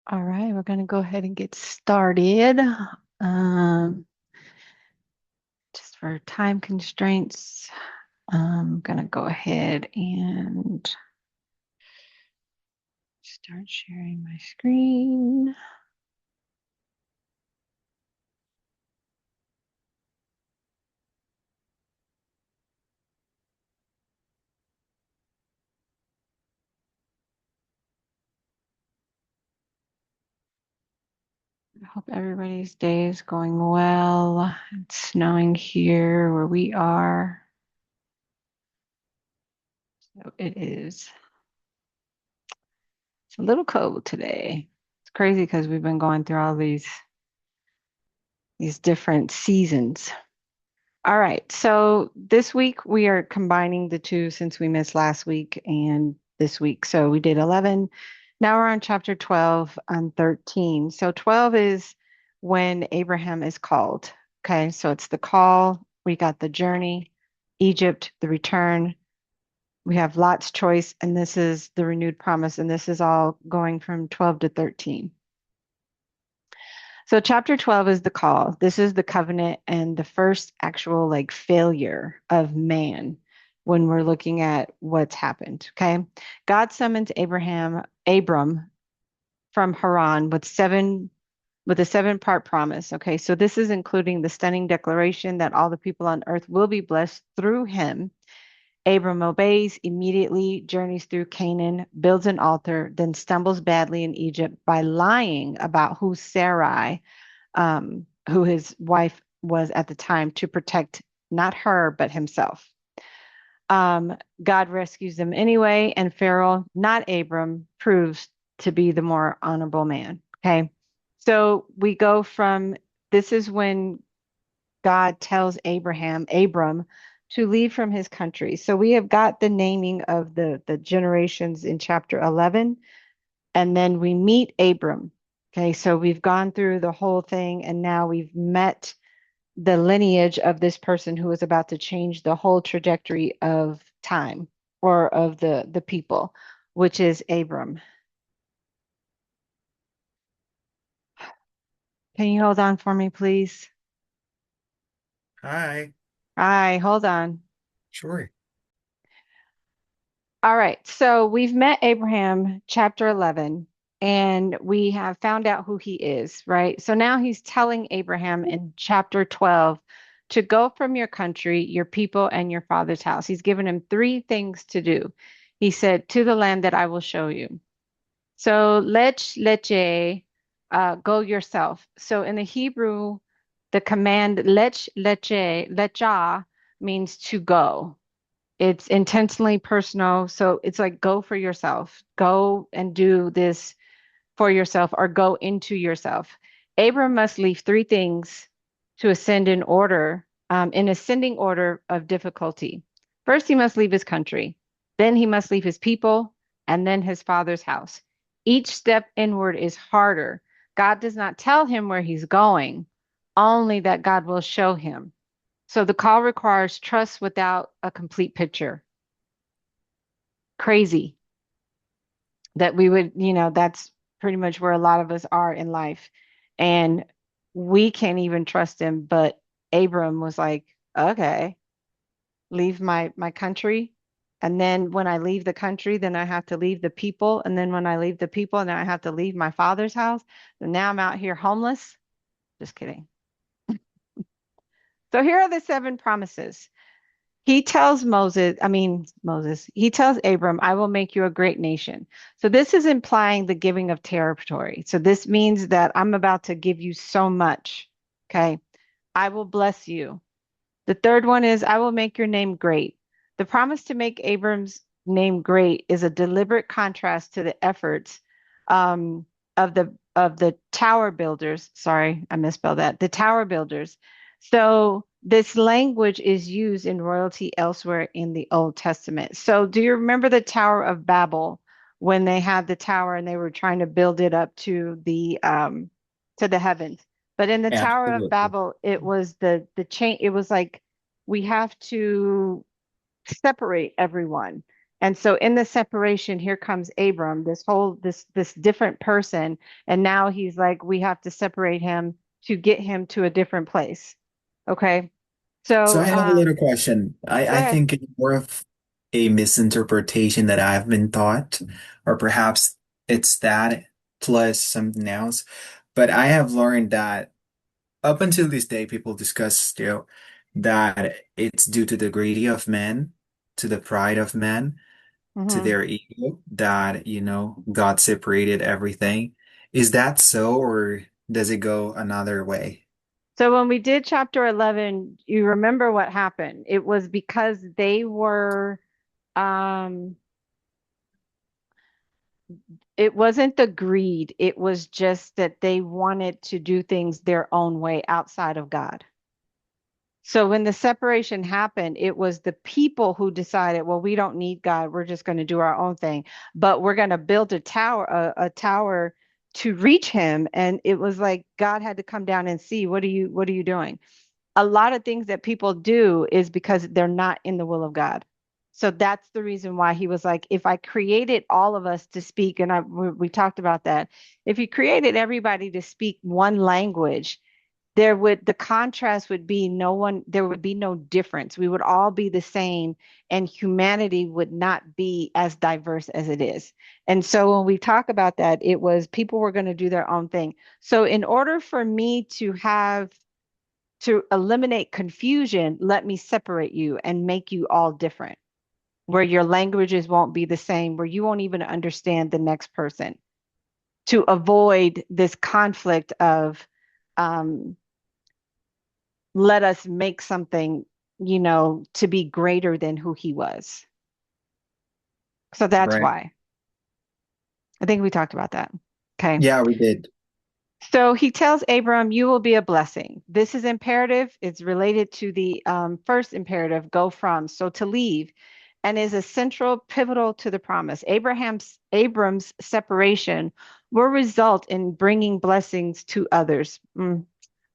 All right, we're going to go ahead and get started. Um, just for time constraints, I'm going to go ahead and start sharing my screen. I hope everybody's day is going well. It's snowing here where we are. So it is. It's a little cold today. It's crazy because we've been going through all these different seasons. All right. So this week we are combining the two since we missed last week and this week. So we did 11. Now we're on chapter 12 and 13. So 12 is when Abraham is called. Okay. So it's the call. We got the journey, Egypt, the return. We have Lot's choice, and this is the renewed promise. And this is all going from 12 to 13. So chapter 12 is the call. This is the covenant and the first actual like failure of man when we're looking at what's happened. Okay. God summons Abram from Haran with a seven-part promise. Okay. So this is including the stunning declaration that all the people on earth will be blessed through him. Abram obeys, immediately journeys through Canaan, builds an altar, then stumbles badly in Egypt by lying about who Sarai who his wife was at the time, to protect not her, but himself. God rescues them anyway, and Pharaoh, not Abram, proves to be the more honorable man. Okay. So we go from this is when God tells Abram, to leave from his country. So we have got the naming of the generations in chapter 11, and then we meet Abram. Okay, so we've gone through the whole thing, and now we've met the lineage of this person who is about to change the whole trajectory of time or of the people, which is Abram. Can you hold on for me, please? Hi, Hi, hold on. sure. All right, so we've met Abraham, chapter 11, and we have found out who he is, right? So now he's telling Abraham in chapter 12 to go from your country, your people, and your father's house. He's given him three things to do. He said, to the land that I will show you. So go yourself. So in the Hebrew, the command lecha means to go. It's intentionally personal. So it's like go for yourself. Go and do this for yourself or go into yourself. Abram must leave three things to ascend in ascending order of difficulty. First, he must leave his country. Then he must leave his people and then his father's house. Each step inward is harder. God does not tell him where he's going, only that God will show him. So the call requires trust without a complete picture. Crazy that we would, that's pretty much where a lot of us are in life. And we can't even trust him. But Abram was like, okay, leave my country. And then when I leave the country, then I have to leave the people. And then when I leave the people, then I have to leave my father's house. And now I'm out here homeless. Just kidding. So here are the seven promises. He tells Moses, he tells Abram, I will make you a great nation. So this is implying the giving of territory. So this means that I'm about to give you so much. Okay. I will bless you. The third one is, I will make your name great. The promise to make Abram's name great is a deliberate contrast to the efforts um, of the tower builders. Sorry, I misspelled that. The tower builders. So this language is used in royalty elsewhere in the Old Testament. So do you remember the Tower of Babel when they had the tower and they were trying to build it up to the heavens? But in the Tower of Absolutely. Babel, it was the chain. It was like we have to separate everyone. And so in the separation, here comes Abram, this different person, and now he's like, we have to separate him to get him to a different place. Okay. So So I have a little question. go I ahead. think it's more of a misinterpretation that I've been taught, or perhaps it's that plus something else. But I have learned that up until this day, people discuss still that it's due to the greedy of men, to the pride of men, to Mhm. their ego, that, God separated everything. Is that so, or does it go another way? So when we did chapter 11, you remember what happened. It was because they were, um, it wasn't the greed. It was just that they wanted to do things their own way outside of God. So when the separation happened, it was the people who decided, well, we don't need God. We're just going to do our own thing, but we're going to build a tower to reach him. And it was like God had to come down and see, what are you doing? A lot of things that people do is because they're not in the will of God. So that's the reason why he was like, if I created all of us to speak, and we talked about that, if you created everybody to speak one language, the contrast would be there would be no difference. We would all be the same, and humanity would not be as diverse as it is. And so when we talk about that, it was people were going to do their own thing. So in order for me to eliminate confusion, let me separate you and make you all different, where your languages won't be the same, where you won't even understand the next person, to avoid this conflict of um, let us make something, to be greater than who he was. So that's Right. why. I think we talked about that. Okay. Yeah, we did. So he tells Abram, you will be a blessing. This is imperative. It's related to the first imperative, go from. So to leave, and is a central pivotal to the promise. Abram's separation will result in bringing blessings to others.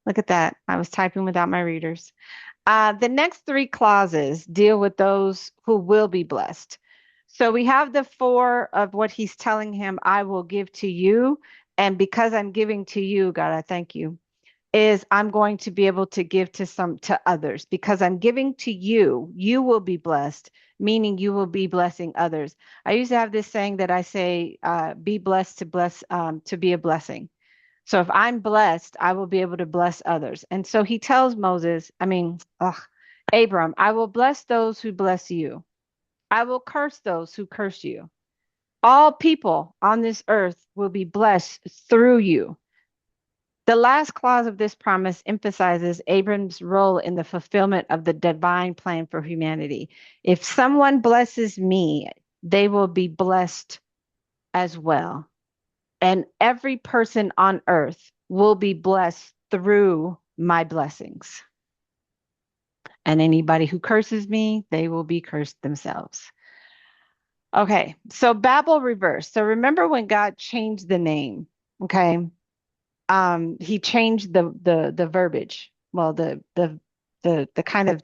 Look at that. I was typing without my readers. The next three clauses deal with those who will be blessed. So we have the four of what he's telling him, I will give to you. And because I'm giving to you, God, I thank you, is I'm going to be able to give to others. Because I'm giving to you, you will be blessed, meaning you will be blessing others. I used to have this saying that I say, be blessed to bless, to be a blessing. So if I'm blessed, I will be able to bless others. And so he tells Abram, I will bless those who bless you. I will curse those who curse you. All people on this earth will be blessed through you. The last clause of this promise emphasizes Abram's role in the fulfillment of the divine plan for humanity. If someone blesses me, they will be blessed as well. And every person on earth will be blessed through my blessings. And anybody who curses me, they will be cursed themselves. Okay, so Babel reverse. So remember when God changed the name, okay? He changed the verbiage. Well, the kind of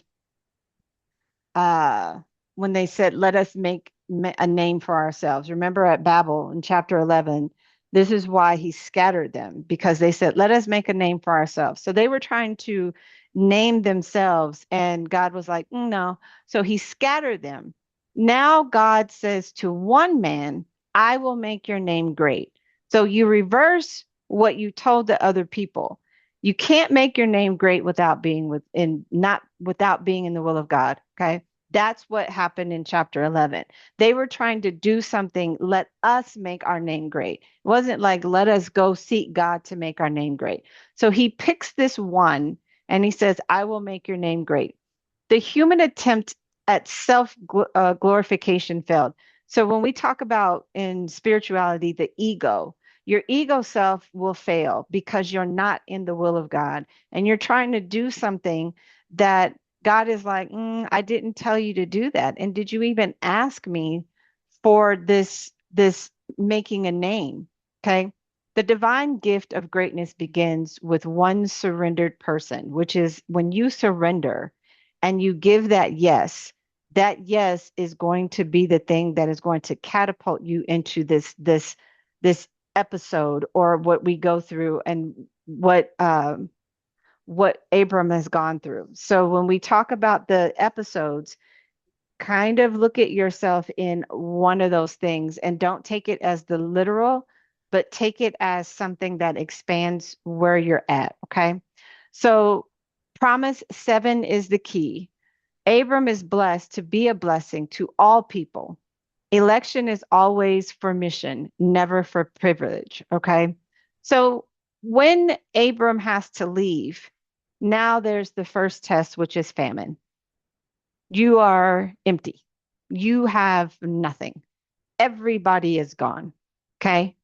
uh, when they said, let us make a name for ourselves. Remember at Babel in chapter 11, this is why he scattered them because they said, let us make a name for ourselves. So they were trying to name themselves, and God was like, no. So he scattered them. Now God says to one man, I will make your name great. So you reverse what you told the other people. You can't make your name great without being not without being in the will of God. Okay. That's what happened in chapter 11. They were trying to do something, let us make our name great. It wasn't like, let us go seek God to make our name great. So he picks this one and he says, I will make your name great. The human attempt at self glorification failed. So when we talk about in spirituality, the ego, your ego self will fail because you're not in the will of God and you're trying to do something that God is like, I didn't tell you to do that. And did you even ask me for this making a name? Okay. The divine gift of greatness begins with one surrendered person, which is when you surrender and you give that yes, that yes is going to be the thing that is going to catapult you into this episode or what we go through and what Abram has gone through. So when we talk about the episodes, kind of look at yourself in one of those things and don't take it as the literal, but take it as something that expands where you're at. Okay. So, promise 7 is the key. Abram is blessed to be a blessing to all people. Election is always for mission, never for privilege. Okay. So, when Abram has to leave, now there's the first test, which is famine. You are empty. You have nothing. Everybody is gone. Okay.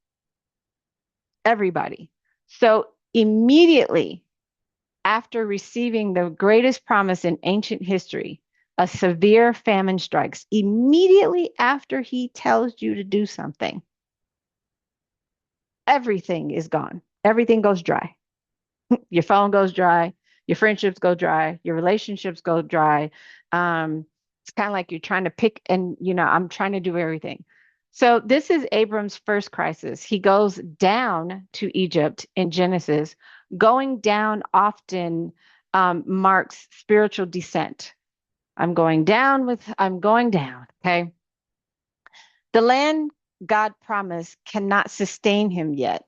Everybody. So immediately after receiving the greatest promise in ancient history, a severe famine strikes. Immediately after he tells you to do something, everything is gone. Everything goes dry. Your phone goes dry, your friendships go dry, your relationships go dry. It's kind of like you're trying to pick, and I'm trying to do everything. So this is Abram's first crisis. He goes down to Egypt in Genesis. Going down often marks spiritual descent. I'm going down. Okay. The land God promised cannot sustain him yet.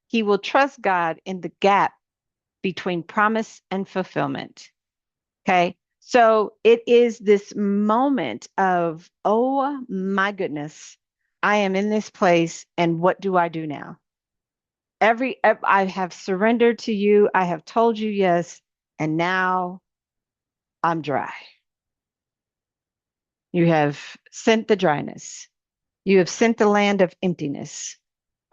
He will trust God in the gap between promise and fulfillment. Okay. So it is this moment of, oh my goodness, I am in this place. And what do I do now? I have surrendered to you. I have told you yes. And now I'm dry. You have sent the dryness. You have sent the land of emptiness.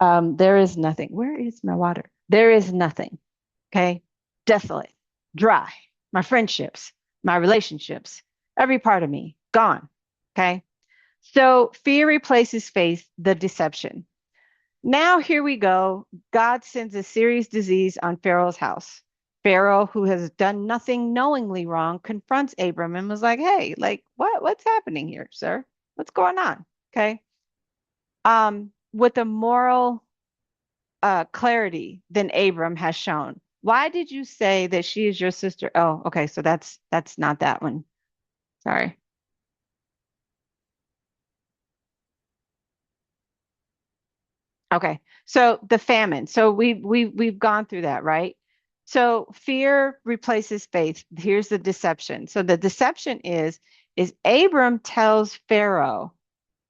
There is nothing. Where is my water? There is nothing. Okay. Desolate, dry. My friendships, my relationships, every part of me gone. Okay. So fear replaces faith, the deception. Now, here we go. God sends a serious disease on Pharaoh's house. Pharaoh, who has done nothing knowingly wrong, confronts Abram and was like, "Hey, like, what's happening here, sir? What's going on?" Okay. With a moral clarity than Abram has shown. Why did you say that she is your sister? Oh, okay, so that's not that one. Sorry. Okay. So the famine. So we've gone through that, right? So fear replaces faith. Here's the deception. So the deception is Abram tells Pharaoh,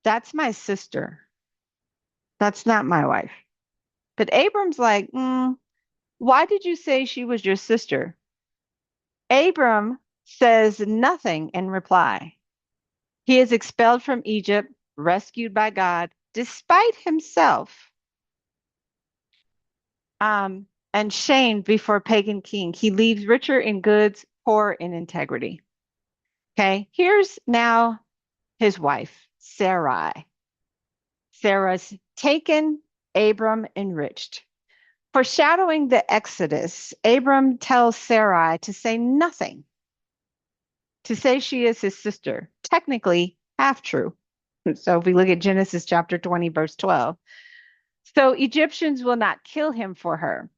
"That's my sister. That's not my wife." But Abram's like, "Why did you say she was your sister?" Abram says nothing in reply. He is expelled from Egypt, rescued by God, despite himself, and shamed before pagan king. He leaves richer in goods, poor in integrity. Okay, here's now his wife, Sarai. Sarah's taken, Abram enriched. Foreshadowing the Exodus, Abram tells Sarai to say nothing, to say she is his sister. Technically, half true. So if we look at Genesis chapter 20, verse 12. So Egyptians will not kill him for her.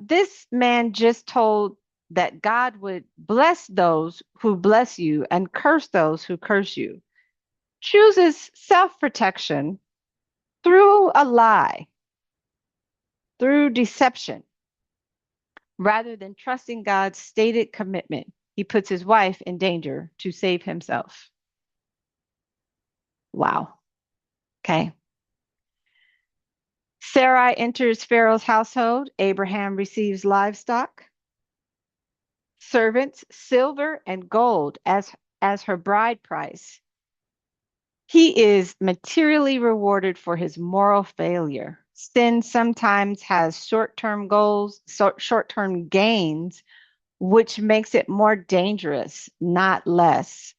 This man just told that God would bless those who bless you and curse those who curse you. Chooses self protection through a lie, through deception, rather than trusting God's stated commitment. He puts his wife in danger to save himself. Wow. Okay. Sarai enters Pharaoh's household. Abraham receives livestock, servants, silver, and gold as her bride price. He is materially rewarded for his moral failure. Sin sometimes has short-term goals, short-term gains, which makes it more dangerous, not less.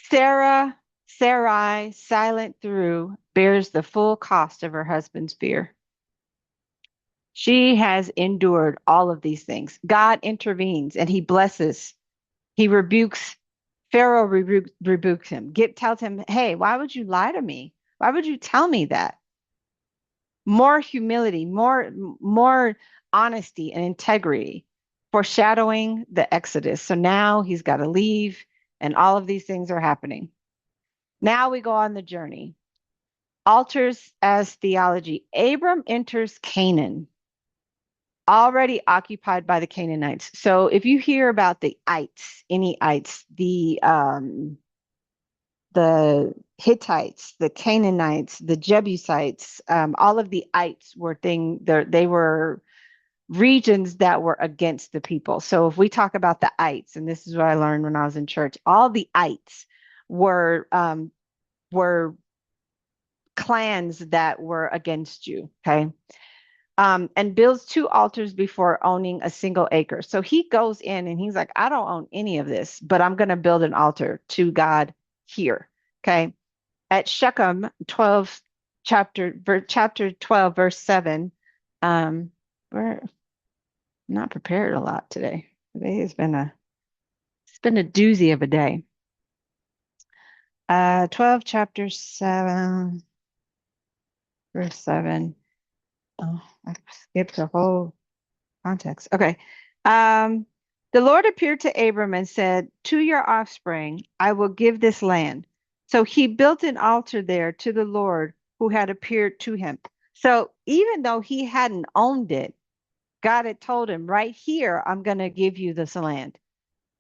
Sarai, silent through, bears the full cost of her husband's fear. She has endured all of these things. God intervenes and he blesses. He rebukes Pharaoh rebukes him. Tells him, hey, why would you lie to me? Why would you tell me that? More humility, more honesty and integrity, foreshadowing the Exodus. So now he's got to leave, and all of these things are happening. Now we go on the journey. Altars as theology. Abram enters Canaan, already occupied by the Canaanites. So if you hear about the ites, any ites, the Hittites, the Canaanites, the Jebusites, all of the ites were they were regions that were against the people. So if we talk about the ites, and this is what I learned when I was in church, all the ites were clans that were against you. Okay. And builds two altars before owning a single acre. So he goes in and he's like, I don't own any of this, but I'm going to build an altar to God here. Okay. At Shechem 12, chapter 12, verse 7. We're not prepared a lot today. Today has been it's been a doozy of a day. 12, chapter 7, verse 7. Oh, I skipped the whole context. Okay. Um, the Lord appeared to Abram and said, to your offspring, I will give this land. So he built an altar there to the Lord who had appeared to him. So even though he hadn't owned it, God had told him, right here, I'm going to give you this land.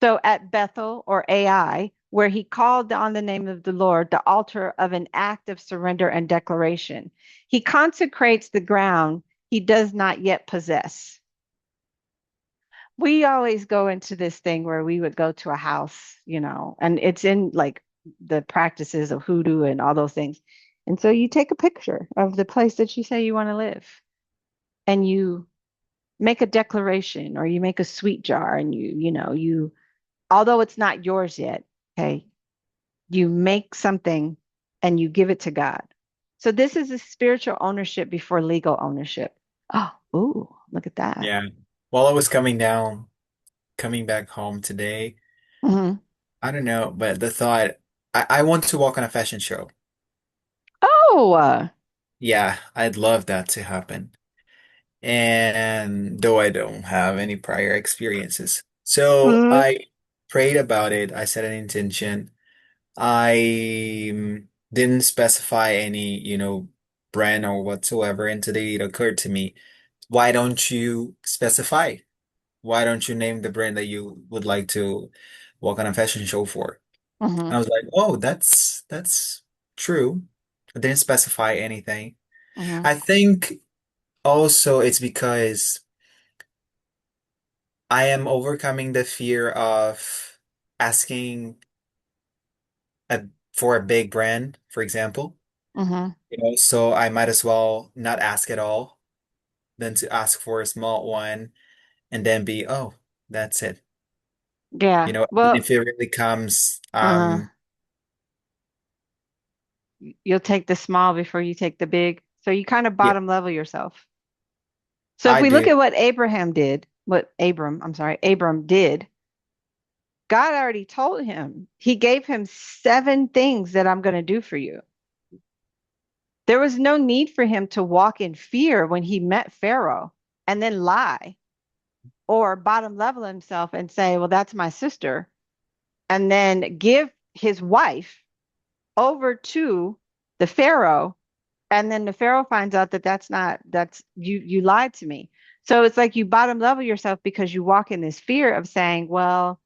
So at Bethel or Ai, where he called on the name of the Lord, the altar of an act of surrender and declaration, he consecrates the ground he does not yet possess. We always go into this thing where we would go to a house, and it's in like the practices of hoodoo and all those things. And so you take a picture of the place that you say you want to live and you make a declaration or you make a sweet jar and you although it's not yours yet, okay, you make something and you give it to God. So this is a spiritual ownership before legal ownership. Oh, ooh, look at that. Yeah. While I was coming back home today, Hmm. I don't know, but the thought, I want to walk on a fashion show. Oh, Yeah, I'd love that to happen. And though I don't have any prior experiences. So mm, I prayed about it. I set an intention. I didn't specify any, brand or whatsoever. And today it occurred to me, why don't you specify? Why don't you name the brand that you would like to walk on a fashion show for? hmm And I was like, oh, that's true. I didn't specify anything. hmm I think also it's because I am overcoming the fear of asking for a big brand, for example. hmm So I might as well not ask at all than to ask for a small one and then be, oh, that's it. Yeah. Well, If it really comes, uh you'll take the small before you take the big. So you kind of yeah, bottom level yourself. So if I we look did. at what Abram did, God already told him. He gave him seven things that I'm going to do for you. There was no need for him to walk in fear when he met Pharaoh and then lie or bottom level himself and say, well, that's my sister, and then give his wife over to the Pharaoh. And then the Pharaoh finds out that that's you lied to me. So it's like you bottom level yourself because you walk in this fear of saying, well,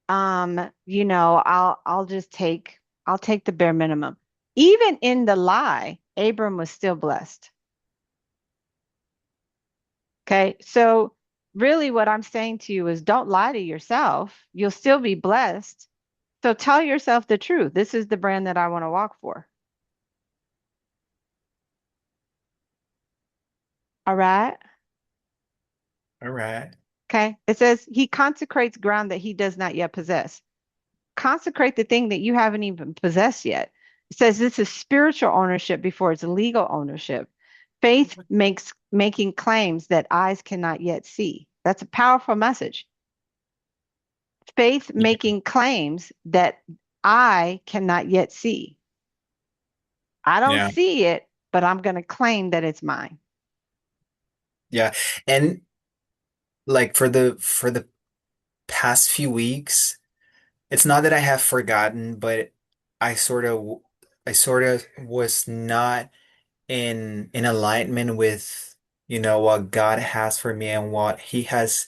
I'll take the bare minimum. Even in the lie, Abram was still blessed. Okay. So really what I'm saying to you is don't lie to yourself. You'll still be blessed. So tell yourself the truth. This is the brand that I want to walk for. All right. All right. Okay. It says he consecrates ground that he does not yet possess. Consecrate the thing that you haven't even possessed yet. It says this is spiritual ownership before it's legal ownership. Faith makes making claims that eyes cannot yet see. That's a powerful message. Faith Yeah. making claims that I cannot yet see. I don't Yeah. see it, but I'm going to claim that it's mine. Yeah. And like for the past few weeks, it's not that I have forgotten, but I sort of I sort of was not in alignment with, what God has for me and what He has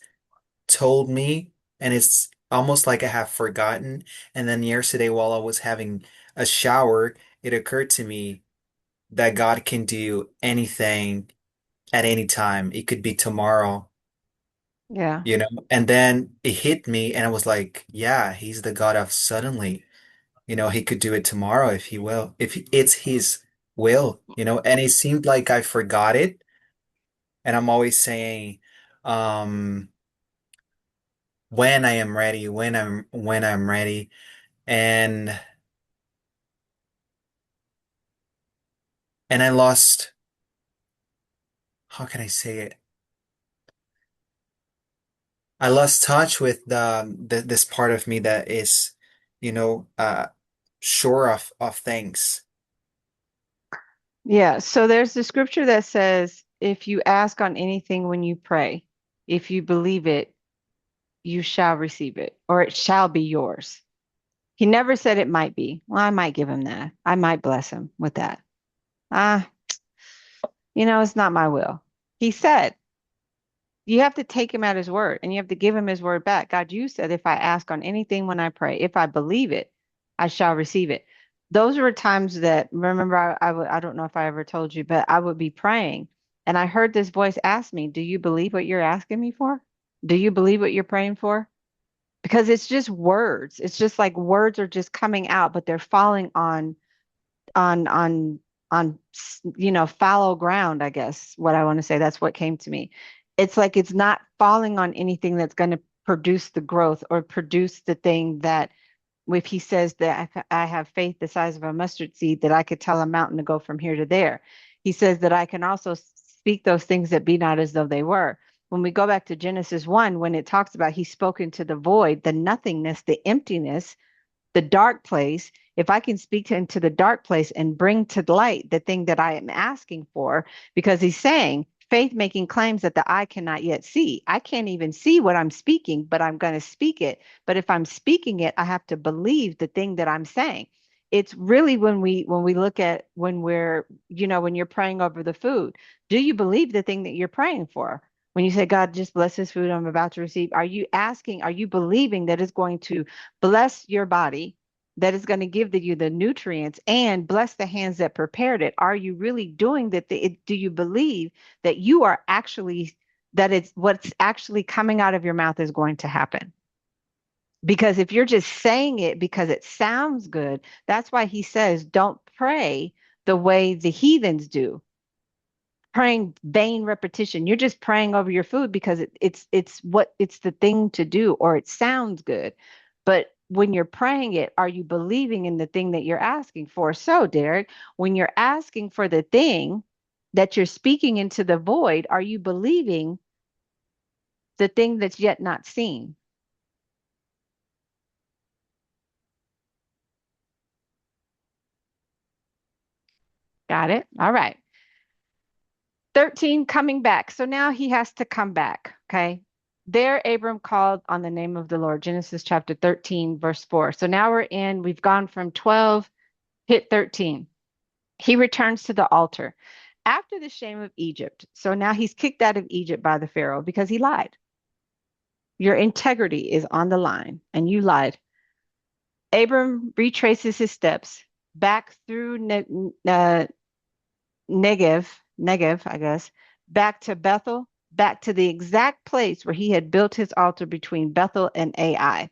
told me. And it's almost like I have forgotten. And then yesterday, while I was having a shower, it occurred to me that God can do anything at any time. It could be tomorrow, Yeah. And then it hit me, and I was like, yeah, He's the God of suddenly. He could do it tomorrow if He will, if it's His will, and it seemed like I forgot it. And I'm always saying, um, when I am ready, when I'm ready. And I lost, how can I say it? I lost touch with this part of me that is, you know, uh, sure of things. Yeah. So there's the scripture that says, if you ask on anything when you pray, if you believe it, you shall receive it, or it shall be yours. He never said it might be. Well, I might give him that. I might bless him with that. Ah, it's not my will. He said, you have to take him at his word and you have to give him his word back. God, you said, if I ask on anything when I pray, if I believe it, I shall receive it. Those were times that, remember, I don't know if I ever told you, but I would be praying and I heard this voice ask me, do you believe what you're asking me for? Do you believe what you're praying for? Because it's just words. It's just like words are just coming out, but they're falling on on fallow ground, I guess what I want to say. That's what came to me. It's like it's not falling on anything that's going to produce the growth or produce the thing that, if he says that I have faith the size of a mustard seed, that I could tell a mountain to go from here to there. He says that I can also speak those things that be not as though they were. When we go back to Genesis 1, when it talks about he spoke into the void, the nothingness, the emptiness, the dark place, if I can speak into the dark place and bring to light the thing that I am asking for, because he's saying faith making claims that the eye cannot yet see. I can't even see what I'm speaking, but I'm going to speak it. But if I'm speaking it, I have to believe the thing that I'm saying. It's really when we look at when we're, when you're praying over the food, do you believe the thing that you're praying for? When you say, God, just bless this food I'm about to receive, are you believing that it's going to bless your body, that is going to give you the nutrients and bless the hands that prepared it? Are you really doing that? Do you believe that you are actually, that it's what's actually coming out of your mouth is going to happen? Because if you're just saying it because it sounds good, that's why he says, don't pray the way the heathens do, praying vain repetition. You're just praying over your food because it's the thing to do, or it sounds good. But when you're praying it, are you believing in the thing that you're asking for? So, Derek, when you're asking for the thing that you're speaking into the void, are you believing the thing that's yet not seen? Got it? All right. 13, coming back. So now he has to come back. Okay. There, Abram called on the name of the Lord. Genesis chapter 13, verse 4. So now we've gone from 12, hit 13. He returns to the altar after the shame of Egypt. So now he's kicked out of Egypt by the Pharaoh because he lied. Your integrity is on the line, and you lied. Abram retraces his steps back through Negev, I guess, back to Bethel, back to the exact place where he had built his altar between Bethel and Ai.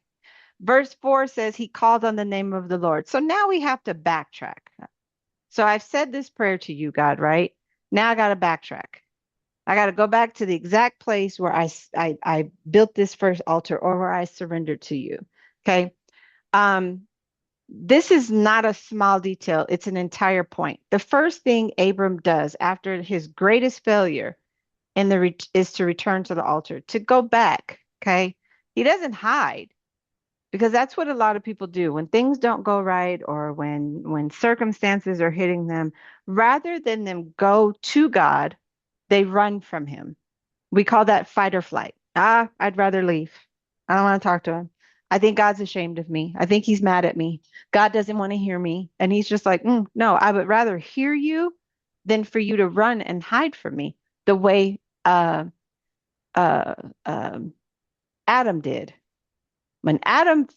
Verse 4 says he called on the name of the Lord. So now we have to backtrack. So I've said this prayer to you, God, right? Now I got to backtrack. I got to go back to the exact place where I built this first altar, or where I surrendered to you. Okay. Um, this is not a small detail, it's an entire point. The first thing Abram does after his greatest failure is to return to the altar, to go back. Okay. He doesn't hide. because that's what a lot of people do when things don't go right or when circumstances are hitting them. Rather than them go to God, they run from him. We call that fight or flight. I'd rather leave. I don't want to talk to him. I think God's ashamed of me. I think he's mad at me. God doesn't want to hear me. And he's just like, no, I would rather hear you than for you to run and hide from me the way uh, um, Adam did. When Adam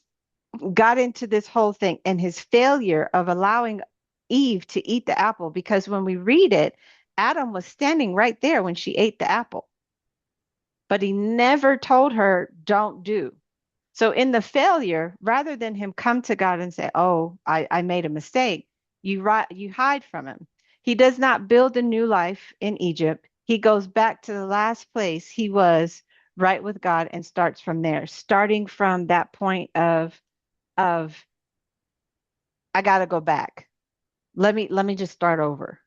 got into this whole thing and his failure of allowing Eve to eat the apple, because when we read it, Adam was standing right there when she ate the apple, but he never told her, don't do. So in the failure, rather than him come to God and say, oh, I made a mistake, you hide from him. He does not build a new life in Egypt. He goes back to the last place he was right with God and starts from there, starting from that point of I got to go back. Let me just start over.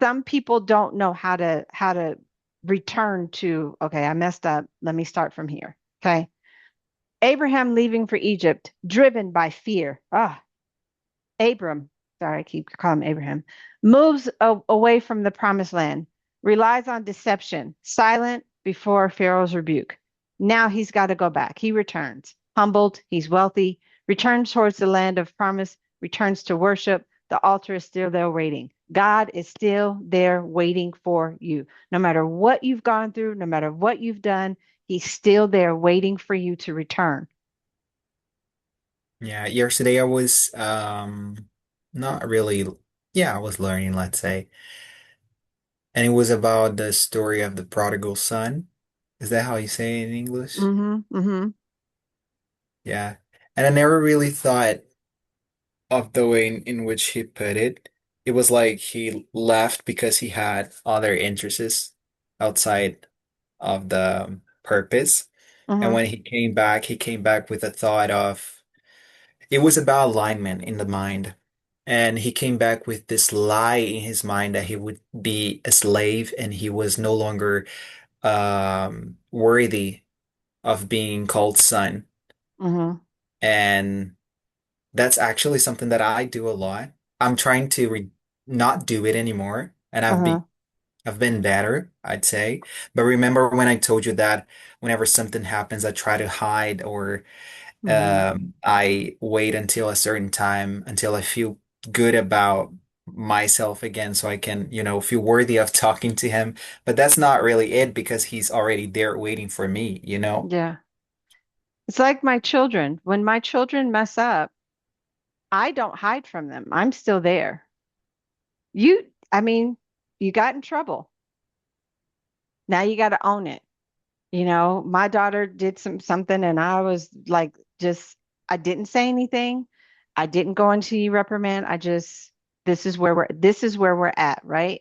Some people don't know how to return to, okay, I messed up. Let me start from here. Okay. Abraham leaving for Egypt, driven by fear. Abram, sorry, I keep calling him Abraham, moves away from the promised land, relies on deception, silent before Pharaoh's rebuke. Now he's got to go back. He returns, humbled, he's wealthy, returns towards the land of promise, returns to worship. The altar is still there waiting. God is still there waiting for you. No matter what you've gone through, no matter what you've done, he's still there waiting for you to return. Yeah, yesterday I was not really, yeah, I was learning, let's say. And it was about the story of the prodigal son. Is that how you say it in English? Mm-hmm. Mm-hmm. Yeah. And I never really thought of the way in which he put it. It was like he left because he had other interests outside of the purpose. And Mm-hmm. when he came back with a thought of it was about alignment in the mind. And he came back with this lie in his mind that he would be a slave and he was no longer worthy of being called son. Mm-hmm. And that's actually something that I do a lot. I'm trying to re not do it anymore, and Uh-huh. I've been better, I'd say. But remember when I told you that whenever something happens, I try to hide or Mm-hmm. I wait until a certain time until I feel good about myself again, so I can, feel worthy of talking to him. But that's not really it because he's already there waiting for me. Yeah. It's like my children. When my children mess up, I don't hide from them. I'm still there. I mean, you got in trouble. Now you got to own it. My daughter did something and I was like, I didn't say anything. I didn't go into reprimand. This is where we're at, right?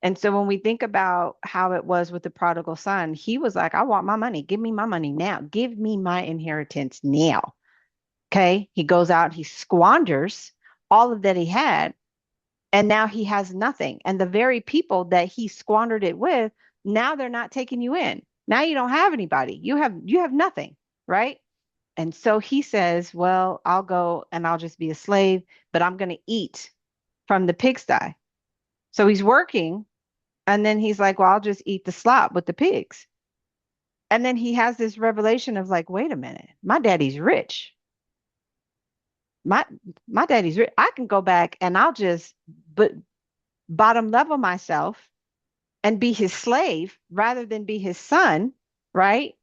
And so when we think about how it was with the prodigal son, he was like, I want my money. Give me my money now. Give me my inheritance now. Okay. He goes out, he squanders all of that he had, and now he has nothing. And the very people that he squandered it with, now they're not taking you in. Now you don't have anybody. You have nothing, right? And so he says, well, I'll go and I'll just be a slave, but I'm going to eat from the pigsty. So he's working, and then he's like, well, I'll just eat the slop with the pigs. And then he has this revelation of like, wait a minute, my daddy's rich. My my daddy's rich. I can go back and I'll just but bottom level myself and be his slave rather than be his son, right?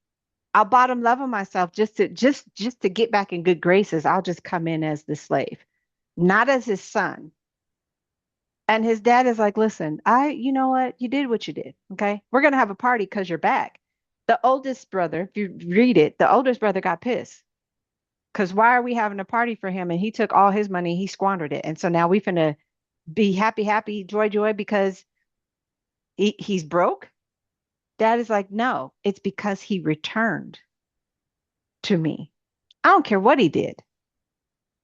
I'll bottom level myself just to get back in good graces. I'll just come in as the slave, not as his son. And his dad is like, listen, you know what? You did what you did. Okay. We're going to have a party because you're back. The oldest brother, if you read it, the oldest brother got pissed because why are we having a party for him? And he took all his money, he squandered it. And so now we finna be happy, happy, joy, joy because he's broke. Dad is like, no, it's because he returned to me. I don't care what he did.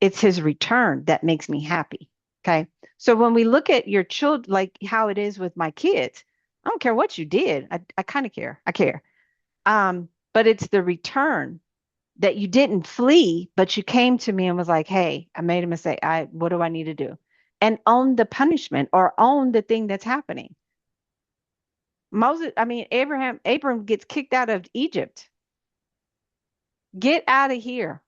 It's his return that makes me happy. Okay. So when we look at your children, like how it is with my kids, I don't care what you did. I kind of care. I care. But it's the return that you didn't flee, but you came to me and was like, hey, I made a mistake. What do I need to do? And own the punishment or own the thing that's happening. Abram gets kicked out of Egypt. Get out of here.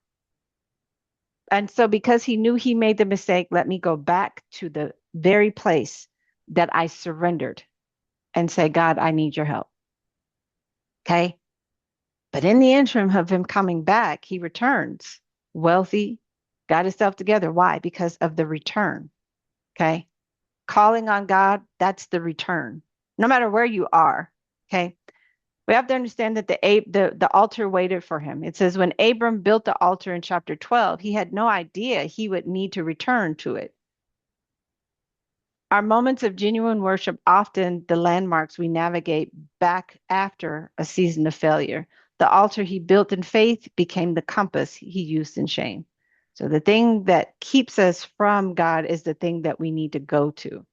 And so, because he knew he made the mistake, let me go back to the very place that I surrendered and say, God, I need your help. Okay. But in the interim of him coming back, he returns wealthy, got himself together. Why? Because of the return. Okay. Calling on God, that's the return, no matter where you are. Okay. We have to understand that the altar waited for him. It says when Abram built the altar in chapter 12, he had no idea he would need to return to it. Our moments of genuine worship often the landmarks we navigate back after a season of failure. The altar he built in faith became the compass he used in shame. So the thing that keeps us from God is the thing that we need to go to.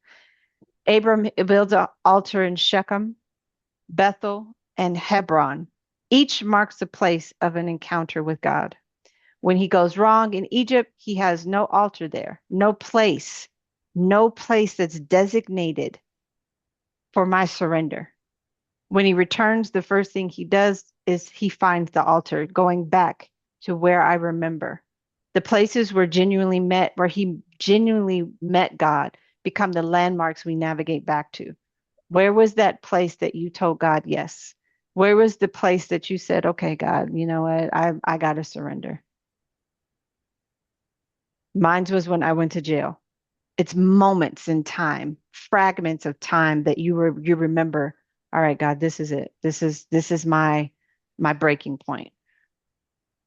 Abram builds an altar in Shechem, Bethel, and Hebron. Each marks a place of an encounter with God. When he goes wrong in Egypt, he has no altar there, no place that's designated for my surrender. When he returns, the first thing he does is he finds the altar, going back to where I remember. The places where he genuinely met God, become the landmarks we navigate back to. Where was that place that you told God yes? Where was the place that you said, okay, God, you know what? I got to surrender. Mine was when I went to jail. It's moments in time, fragments of time that you remember, all right, God, this is it. This is my breaking point.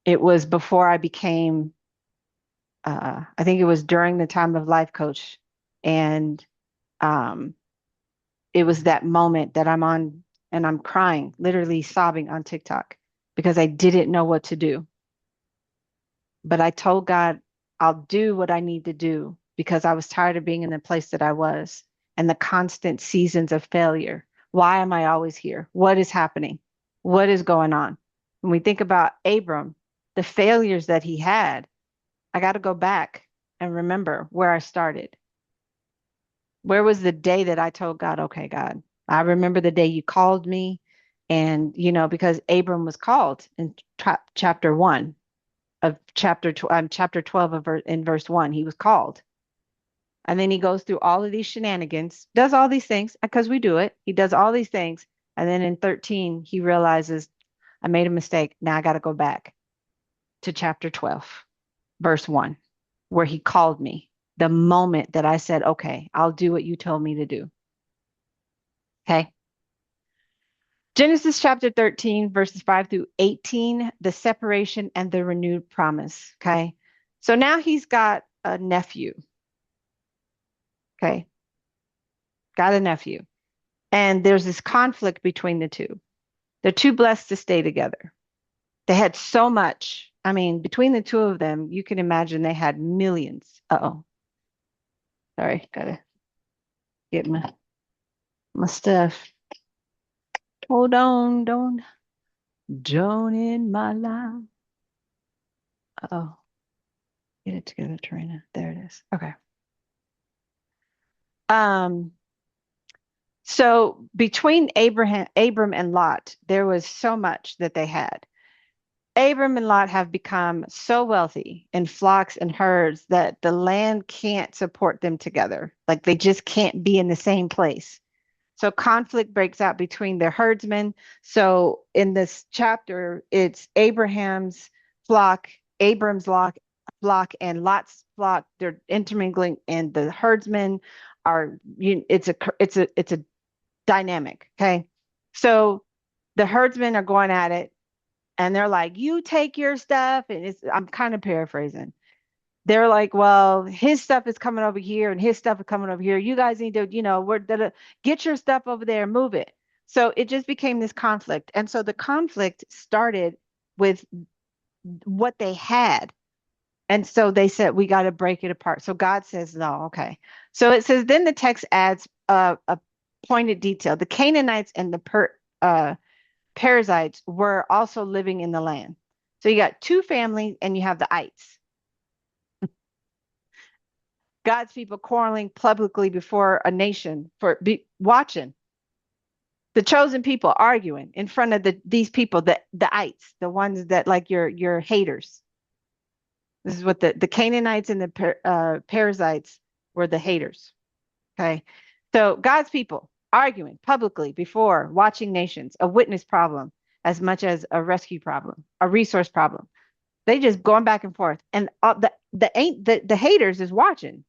It was before I became I think it was during the time of life coach. And um it was that moment that I'm on and I'm crying, literally sobbing on TikTok because I didn't know what to do. But I told God, I'll do what I need to do because I was tired of being in the place that I was and the constant seasons of failure. Why am I always here? What is happening? What is going on? When we think about Abram, the failures that he had, I got to go back and remember where I started. Where was the day that I told God, okay, God, I remember the day you called me. And, because Abram was called in chapter 1 of chapter 12 in verse 1, he was called. And then he goes through all of these shenanigans, does all these things because we do it. He does all these things. And then in 13, he realizes I made a mistake. Now I got to go back to chapter 12, verse 1, where he called me. The moment that I said, okay, I'll do what you told me to do. Okay. Genesis chapter 13, verses 5 through 18, the separation and the renewed promise. Okay. So now he's got a nephew. Okay. Got a nephew. And there's this conflict between the two. They're too blessed to stay together. They had so much. I mean, between the two of them, you can imagine they had millions. Uh-oh. Sorry, gotta get my stuff. Hold on, don't in my life. Oh, get it together, Tarina. There it is. Okay. Um, so between Abram and Lot, there was so much that they had. Abram and Lot have become so wealthy in flocks and herds that the land can't support them together. Like they just can't be in the same place. So conflict breaks out between the herdsmen. So in this chapter, it's Abraham's flock, Abram's and Lot's flock. They're intermingling, and the herdsmen are. It's a dynamic. Okay, so the herdsmen are going at it, and they're like, "You take your stuff," and I'm kind of paraphrasing. They're like, well, his stuff is coming over here and his stuff is coming over here. You guys need to, get your stuff over there and move it. So it just became this conflict. And so the conflict started with what they had. And so they said, we got to break it apart. So God says, no, okay. So it says, then the text adds a pointed detail. The Canaanites and the Perizzites were also living in the land. So you got two families and you have the ites. God's people quarreling publicly before a nation for watching the chosen people arguing in front of these people, the ites, the ones that like your haters. This is what the Canaanites and the Perizzites were the haters. Okay. So God's people arguing publicly before watching nations, a witness problem as much as a rescue problem, a resource problem. They just going back and forth. And the haters is watching.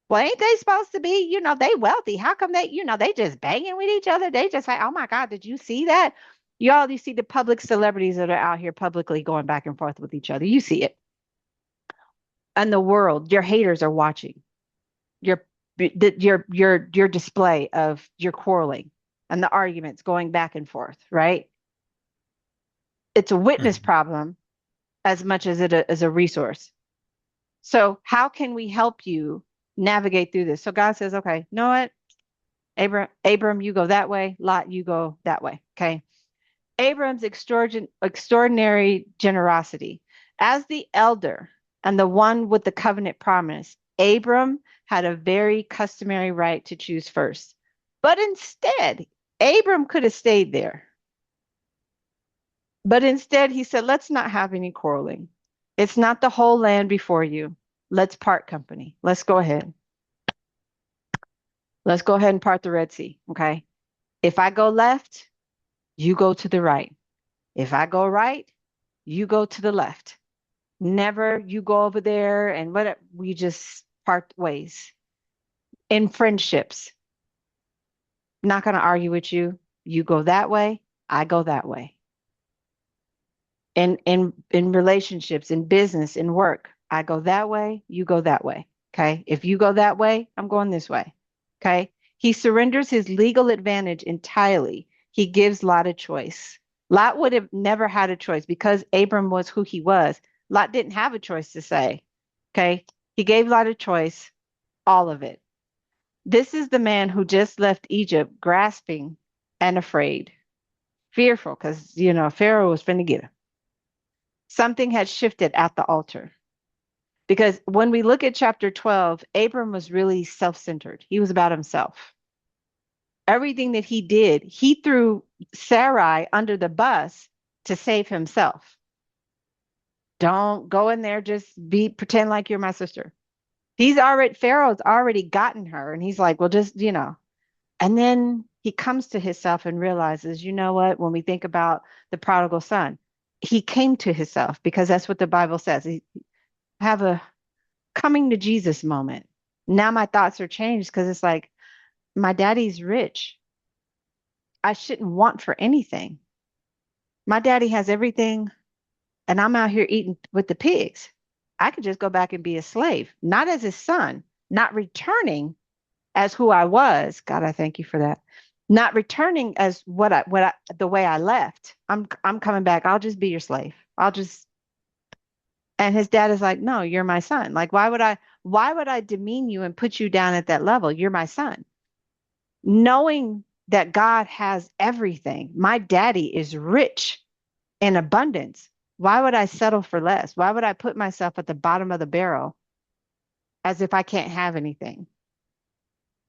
Well, ain't they supposed to be, they wealthy? How come they just banging with each other? They just like, oh my God, did you see that? You see the public celebrities that are out here publicly going back and forth with each other. You see it. And the world, your haters are watching your your display of your quarreling and the arguments going back and forth, right? It's a witness Mhm. problem as much as it is a resource. So how can we help you navigate through this? So God says, okay, you know what? Abram, you go that way. Lot, you go that way. Okay. Abram's extraordinary generosity. As the elder and the one with the covenant promise, Abram had a very customary right to choose first. But instead, Abram could have stayed there. But instead, he said, let's not have any quarreling. It's not the whole land before you. Let's part company. Let's go ahead. Let's go ahead and part the Red Sea. Okay. If I go left, you go to the right. If I go right, you go to the left. Never you go over there and what we just part ways. In friendships, not going to argue with you. You go that way, I go that way. In relationships, in business, in work, I go that way, you go that way. Okay? If you go that way, I'm going this way. Okay? He surrenders his legal advantage entirely. He gives Lot a choice. Lot would have never had a choice because Abram was who he was. Lot didn't have a choice to say. Okay? He gave Lot a choice, all of it. This is the man who just left Egypt grasping and afraid, fearful because, Pharaoh was finna get him. Something had shifted at the altar. Because when we look at chapter 12, Abram was really self centered. He was about himself. Everything that he did, he threw Sarai under the bus to save himself. Don't go in there, just pretend like you're my sister. Pharaoh's already gotten her. And he's like, well, just. And then he comes to himself and realizes, you know what? When we think about the prodigal son, he came to himself because that's what the Bible says. He have a coming to Jesus moment. Now my thoughts are changed because it's like, my daddy's rich. I shouldn't want for anything. My daddy has everything, and I'm out here eating with the pigs. I could just go back and be a slave, not as his son, not returning as who I was. God, I thank you for that. Not returning as the way I left. I'm coming back. I'll just be your slave. I'll just And his dad is like, "No, you're my son. Like why would I demean you and put you down at that level? You're my son." Knowing that God has everything. My daddy is rich in abundance. Why would I settle for less? Why would I put myself at the bottom of the barrel as if I can't have anything?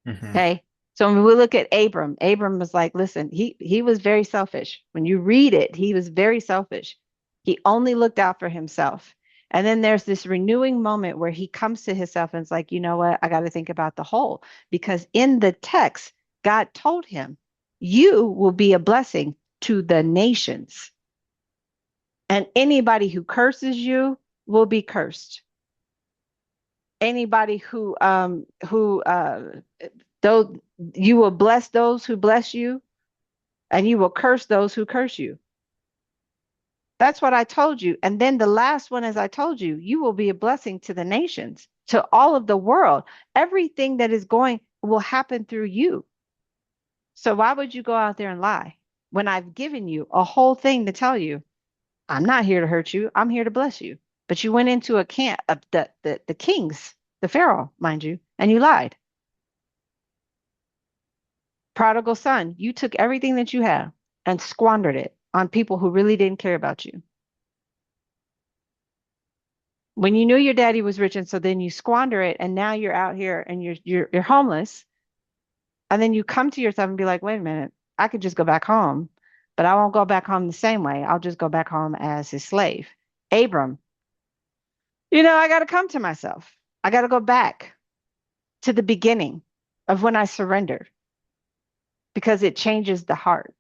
Mhm. Okay. So when we look at Abram was like, listen, he was very selfish. When you read it, he was very selfish. He only looked out for himself. And then there's this renewing moment where he comes to himself and it's like, you know what? I got to think about the whole. Because in the text, God told him, you will be a blessing to the nations. And anybody who curses you will be cursed. Anybody who though you will bless those who bless you, and you will curse those who curse you. That's what I told you. And then the last one, as I told you, you will be a blessing to the nations, to all of the world. Everything that is going will happen through you. So why would you go out there and lie when I've given you a whole thing to tell you? I'm not here to hurt you. I'm here to bless you. But you went into a camp of the kings, the Pharaoh, mind you, and you lied. Prodigal son, you took everything that you have and squandered it on people who really didn't care about you. When you knew your daddy was rich, and so then you squander it, and now you're out here and you're homeless, and then you come to yourself and be like, wait a minute, I could just go back home, but I won't go back home the same way. I'll just go back home as his slave. Abram, I got to come to myself. I got to go back to the beginning of when I surrendered because it changes the heart.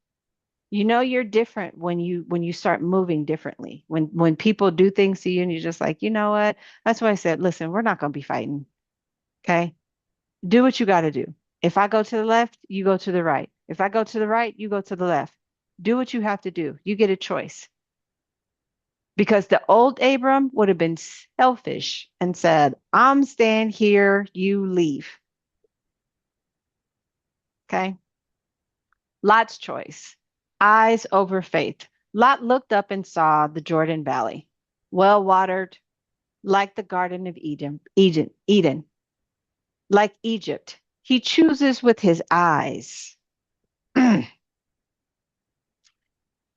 You're different when you start moving differently. When people do things to you and you're just like, you know what? That's why I said, listen, we're not going to be fighting. Okay? Do what you got to do. If I go to the left, you go to the right. If I go to the right, you go to the left. Do what you have to do. You get a choice. Because the old Abram would have been selfish and said, I'm staying here, you leave. Okay? Lot's choice. Eyes over faith. Lot looked up and saw the Jordan Valley, well watered, like the Garden of Eden, like Egypt. He chooses with his eyes. Say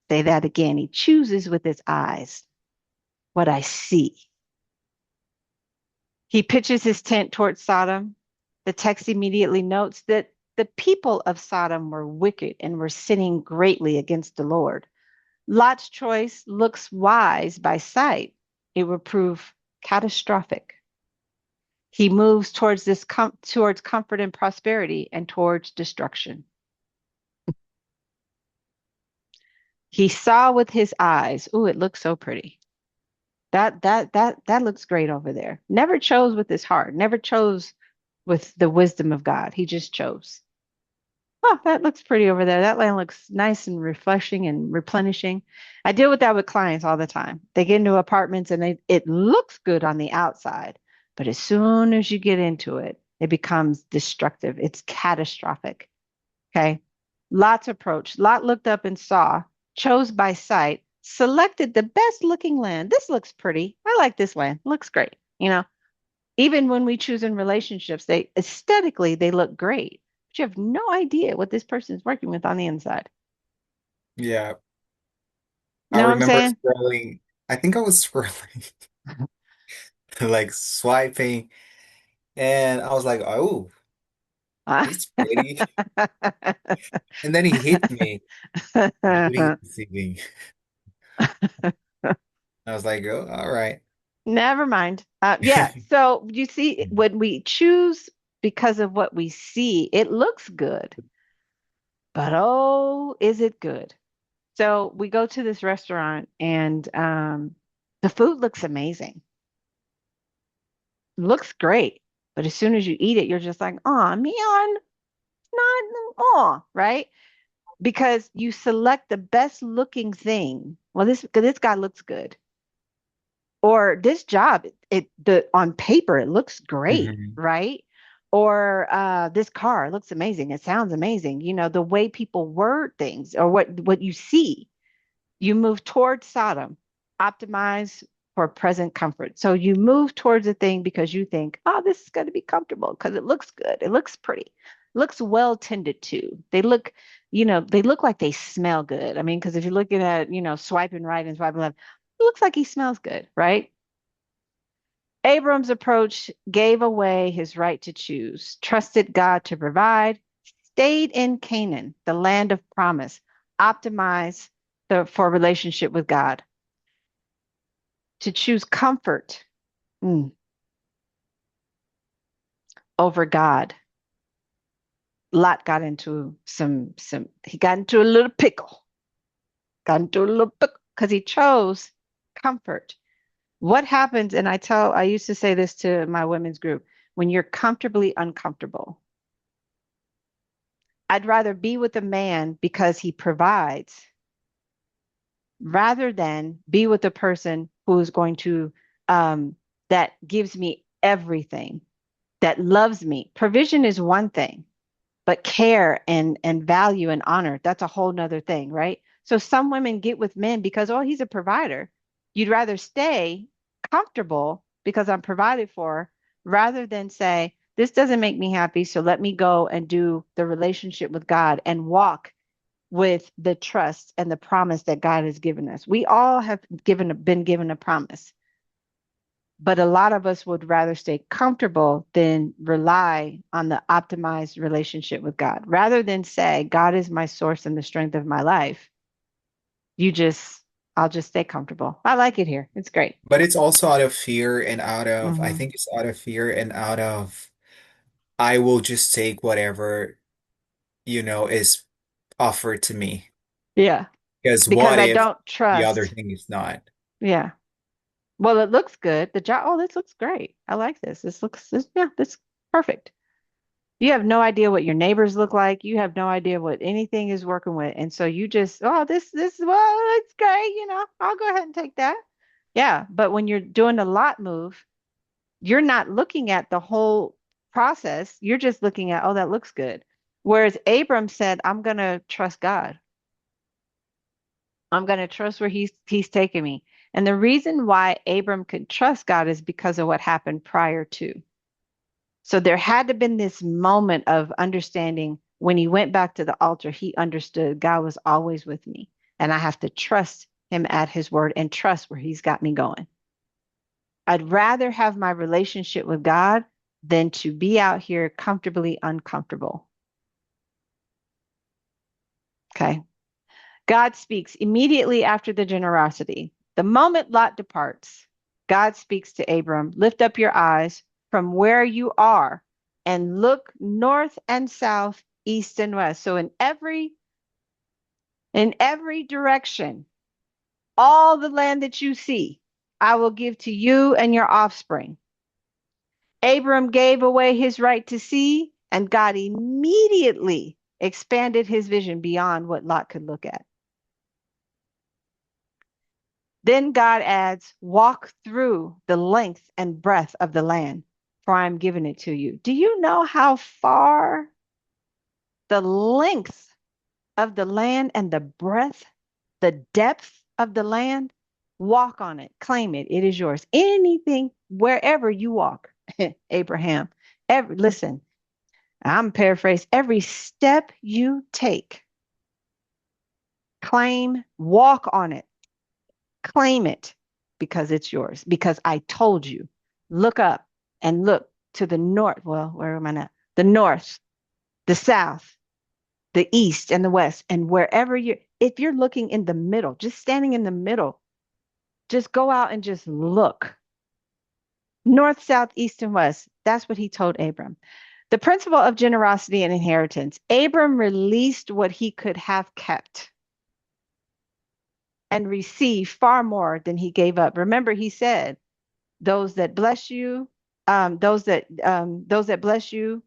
that again. He chooses with his eyes what I see. He pitches his tent towards Sodom. The text immediately notes that the people of Sodom were wicked and were sinning greatly against the Lord. Lot's choice looks wise by sight. It will prove catastrophic. He moves towards comfort and prosperity and towards destruction. He saw with his eyes. Ooh, it looks so pretty. That looks great over there. Never chose with his heart. Never chose with the wisdom of God. He just chose. Oh, that looks pretty over there. That land looks nice and refreshing and replenishing. I deal with that with clients all the time. They get into apartments and it looks good on the outside, but as soon as you get into it, it becomes destructive. It's catastrophic. Okay. Lot's approach. Lot looked up and saw, chose by sight, selected the best looking land. This looks pretty. I like this land. Looks great. Even when we choose in relationships, they aesthetically they look great, but you have no idea what this person is working with on the inside. Yeah. I Know what I'm remember saying? scrolling. I think I was scrolling, like swiping, and I was like, oh, he's pretty. And then he hit me, viewing and receiving. I was like, oh, all right. Never mind. Yeah. So you see, when we choose because of what we see, it looks good, but oh, is it good? So we go to this restaurant and the food looks amazing, looks great. But as soon as you eat it, you're just like, oh, man, not, oh, right? Because you select the best looking thing. Well, this guy looks good. Or this job, the on paper, it looks great, Mhm. right? Or this car looks amazing. It sounds amazing. The way people word things or what you see. You move towards Sodom, optimize for present comfort. So you move towards a thing because you think, oh, this is going to be comfortable because it looks good. It looks pretty. Looks well tended to. They look like they smell good. I mean, because if you're looking at, swiping right and swiping left, it looks like he smells good, right? Abram's approach gave away his right to choose, trusted God to provide, stayed in Canaan, the land of promise, optimized for relationship with God, to choose comfort over God. Lot got into he got into a little pickle, got into a little pickle because he chose comfort. What happens, and I used to say this to my women's group, when you're comfortably uncomfortable, I'd rather be with a man because he provides rather than be with a person who's going to, that gives me everything, that loves me. Provision is one thing, but care and value and honor, that's a whole nother thing, right? So some women get with men because, oh, he's a provider. You'd rather stay comfortable because I'm provided for rather than say, this doesn't make me happy, so let me go and do the relationship with God and walk with the trust and the promise that God has given us. We all have been given a promise. But a lot of us would rather stay comfortable than rely on the optimized relationship with God. Rather than say, God is my source and the strength of my life, you just, I'll just stay comfortable. I like it here. It's great. But it's also out of fear and I Hmm. think it's out of fear and out of, I will just take whatever, is offered to me. Yeah. Because Because what I if don't the other trust. thing is not? Yeah. Well, it looks good. The job, oh, this looks great. I like this. Yeah, this perfect. You have no idea what your neighbors look like. You have no idea what anything is working with. And so you just, oh, well, it's great. I'll go ahead and take that. Yeah. But when you're doing the lot move, you're not looking at the whole process. You're just looking at, oh, that looks good. Whereas Abram said, I'm going to trust God. I'm going to trust where he's taking me. And the reason why Abram could trust God is because of what happened prior to. So there had to have been this moment of understanding when he went back to the altar, he understood God was always with me. And I have to trust him at his word and trust where he's got me going. I'd rather have my relationship with God than to be out here comfortably uncomfortable. Okay. God speaks immediately after the generosity. The moment Lot departs, God speaks to Abram, lift up your eyes from where you are and look north and south, east and west. So in every direction, all the land that you see, I will give to you and your offspring. Abram gave away his right to see, and God immediately expanded his vision beyond what Lot could look at. Then God adds, walk through the length and breadth of the land, for I am giving it to you. Do you know how far the length of the land and the breadth, the depth of the land? Walk on it, claim it, it is yours. Anything, wherever you walk, Abraham, listen, I'm paraphrasing, every step you take, claim, walk on it. Claim it because it's yours. Because I told you. Look up and look to the north. Well, where am I now? The north, the south, the east, and the west. And wherever if you're looking in the middle, just standing in the middle, just go out and just look. North, south, east, and west. That's what he told Abram. The principle of generosity and inheritance. Abram released what he could have kept and received far more than he gave up. Remember, he said, those that bless you, those that bless you,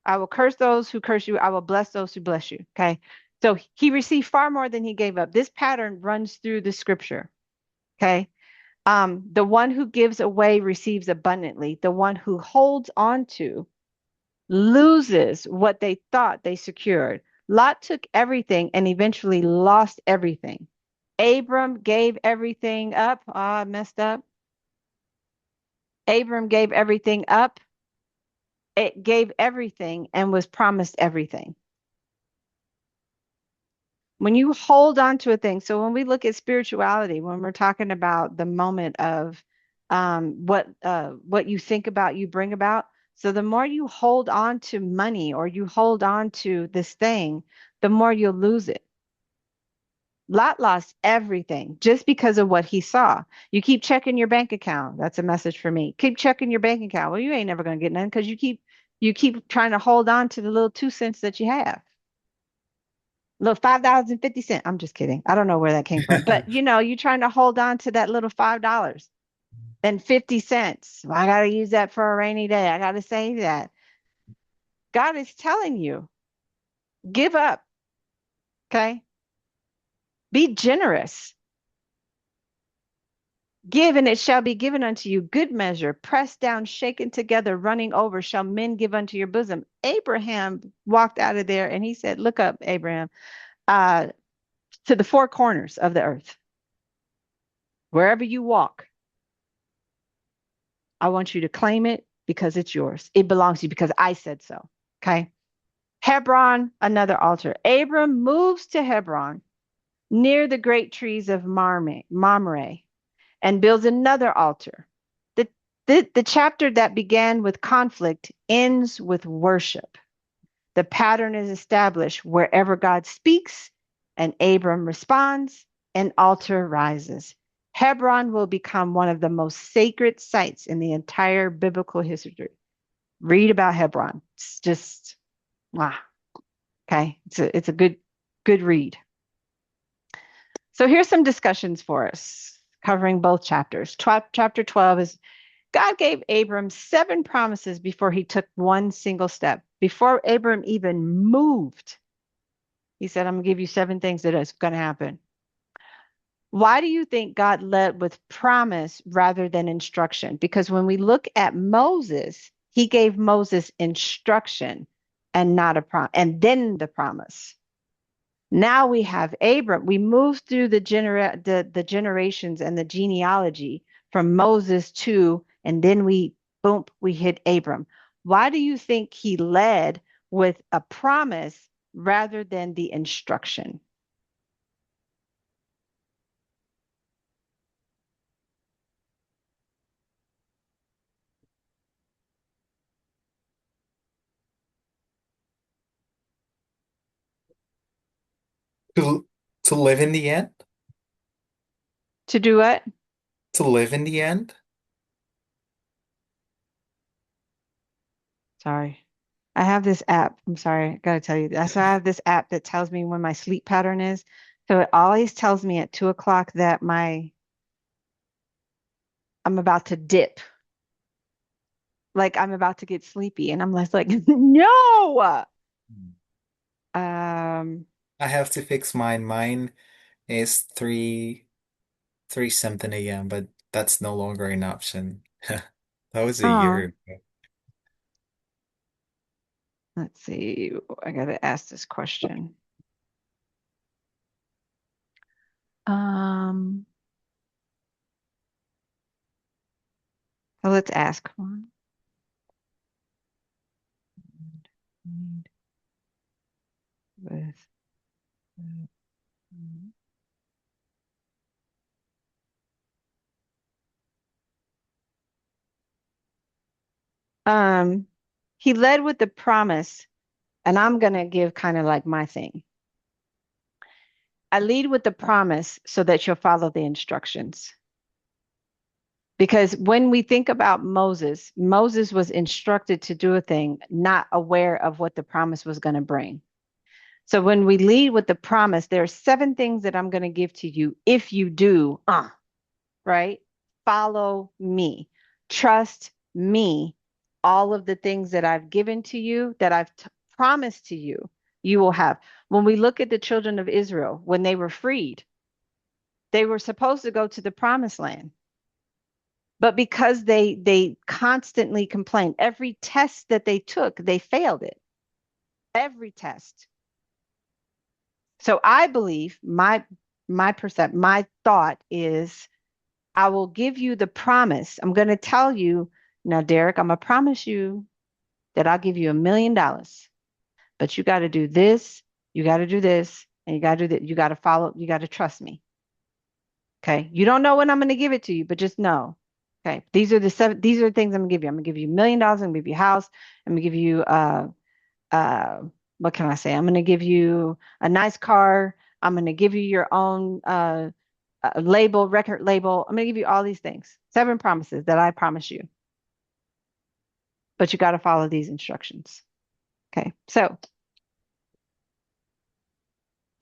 I will curse those who curse you. I will bless those who bless you. Okay. So he received far more than he gave up. This pattern runs through the scripture. Okay. The one who gives away receives abundantly. The one who holds on to loses what they thought they secured. Lot took everything and eventually lost everything. Abram gave everything up. Ah, I messed up. Abram gave everything up. It gave everything and was promised everything. When you hold on to a thing, so when we look at spirituality, when we're talking about the moment of what you think about, you bring about. So the more you hold on to money or you hold on to this thing, the more you'll lose it. Lot lost everything just because of what he saw. You keep checking your bank account. That's a message for me. Keep checking your bank account. Well, you ain't never gonna get none because you keep trying to hold on to the little 2 cents that you have. Little $5.50. I'm just kidding. I don't know where that came from. But you're trying to hold on to that little $5.50. Well, I gotta use that for a rainy day. I gotta save that. God is telling you, give up. Okay. Be generous. Give, and it shall be given unto you. Good measure, pressed down, shaken together, running over, shall men give unto your bosom. Abraham walked out of there and he said, look up, Abraham, uh, to the four corners of the earth. Wherever you walk, I want you to claim it because it's yours. It belongs to you because I said so. Okay. Hebron, another altar. Abram moves to Hebron near the great trees of Mamre. and builds another altar. The, the chapter that began with conflict ends with worship. The pattern is established wherever God speaks and Abram responds, an altar rises. Hebron will become one of the most sacred sites in the entire biblical history. Read about Hebron. It's just wow. Okay. It's a good read. So here's some discussions for us covering both chapters. Chapter 12 is God gave Abram 7 promises before he took one single step. Before Abram even moved, he said, I'm going to give you 7 things that is going to happen. Why do you think God led with promise rather than instruction? Because when we look at Moses, he gave Moses instruction and not a promise, and then the promise. Now we have Abram. We move through the generations and the genealogy from Moses to, and then boom, we hit Abram. Why do you think he led with a promise rather than the instruction? To to live in the end? To do what? To live in the end? Sorry. I have this app. I'm sorry. I gotta tell you this. I have this app that tells me when my sleep pattern is. So it always tells me at 2 o'clock that I'm about to dip, like I'm about to get sleepy, and I'm just like, no. Um, I have to fix mine. Mine is three something a.m., but that's no longer an option. That was a oh, year ago. let's see. I gotta ask this question. Um, so let's ask one. With um, he led with the promise, and I'm gonna give kind of like my thing. I lead with the promise so that you'll follow the instructions. Because when we think about Moses, Moses was instructed to do a thing, not aware of what the promise was going to bring. So when we lead with the promise, there are 7 things that I'm going to give to you if you do, right? Follow me, trust me. All of the things that I've given to you, that I've promised to you, you will have. When we look at the children of Israel, when they were freed, they were supposed to go to the promised land. But because they constantly complained, every test that they took, they failed it. Every test. So I believe my thought is I will give you the promise. I'm going to tell you now, Derek, I'm going to promise you that I'll give you $1 million, but you got to do this, you got to do this, and you got to do that. You got to follow, you got to trust me. Okay. You don't know when I'm going to give it to you, but just know. Okay. These are the things I'm gonna give you. I'm gonna give you $1 million, I'm gonna give you a house, I'm gonna give you uh what can I say? I'm gonna give you a nice car, I'm gonna give you your own label, record label. I'm gonna give you all these things. 7 promises that I promise you. But you got to follow these instructions. Okay. So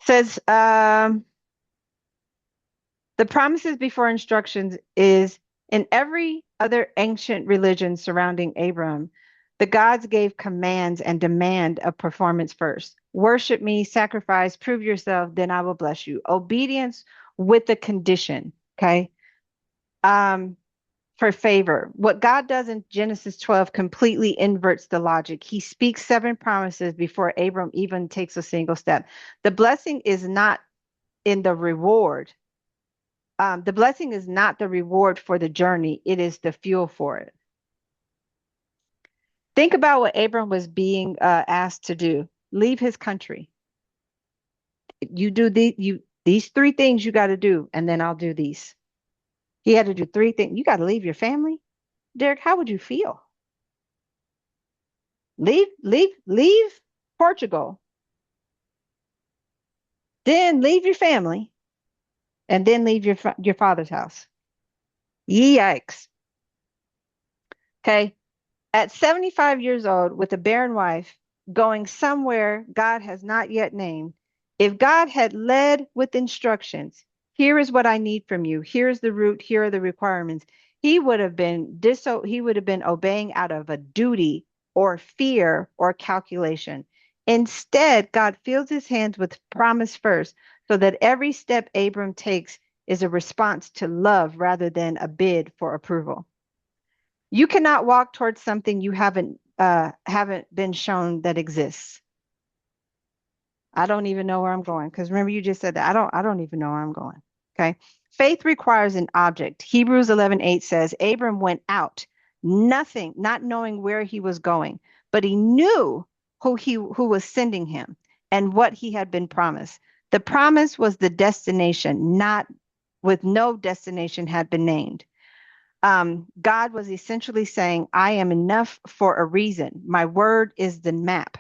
says the promises before instructions is in every other ancient religion surrounding Abram, the gods gave commands and demand of performance first. Worship me, sacrifice, prove yourself, then I will bless you. Obedience with a condition, okay? Um, for favor. What God does in Genesis 12 completely inverts the logic. He speaks 7 promises before Abram even takes a single step. The blessing is not in the reward. The blessing is not the reward for the journey, it is the fuel for it. Think about what Abram was being asked to do. Leave his country. You do these 3 things you got to do, and then I'll do these. He had to do three things. You got to leave your family. Derek, how would you feel? Leave Portugal, then leave your family, and then leave your father's house. Yikes. Okay. At 75 years old, with a barren wife, going somewhere God has not yet named, if God had led with instructions, here is what I need from you, here's the route, here are the requirements, he would have been obeying out of a duty or fear or calculation. Instead, God fills his hands with promise first, so that every step Abram takes is a response to love rather than a bid for approval. You cannot walk towards something you haven't been shown that exists. I don't even know where I'm going because remember you just said that. I don't even know where I'm going. Okay. Faith requires an object. Hebrews 11:8 says Abram went out, nothing, not knowing where he was going, but he knew who was sending him and what he had been promised. The promise was the destination, not with no destination had been named. God was essentially saying, I am enough for a reason. My word is the map.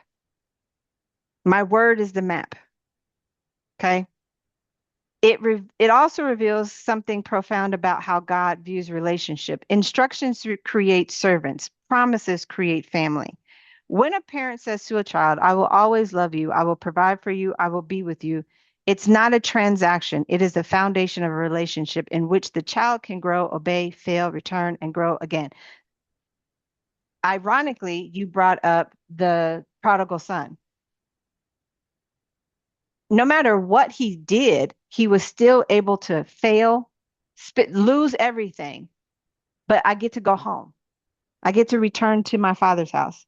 My word is the map. Okay. It also reveals something profound about how God views relationship. Instructions create servants, promises create family. When a parent says to a child, I will always love you, I will provide for you, I will be with you, it's not a transaction. It is the foundation of a relationship in which the child can grow, obey, fail, return, and grow again. Ironically, you brought up the prodigal son. No matter what he did, he was still able to fail, lose everything, but I get to go home. I get to return to my father's house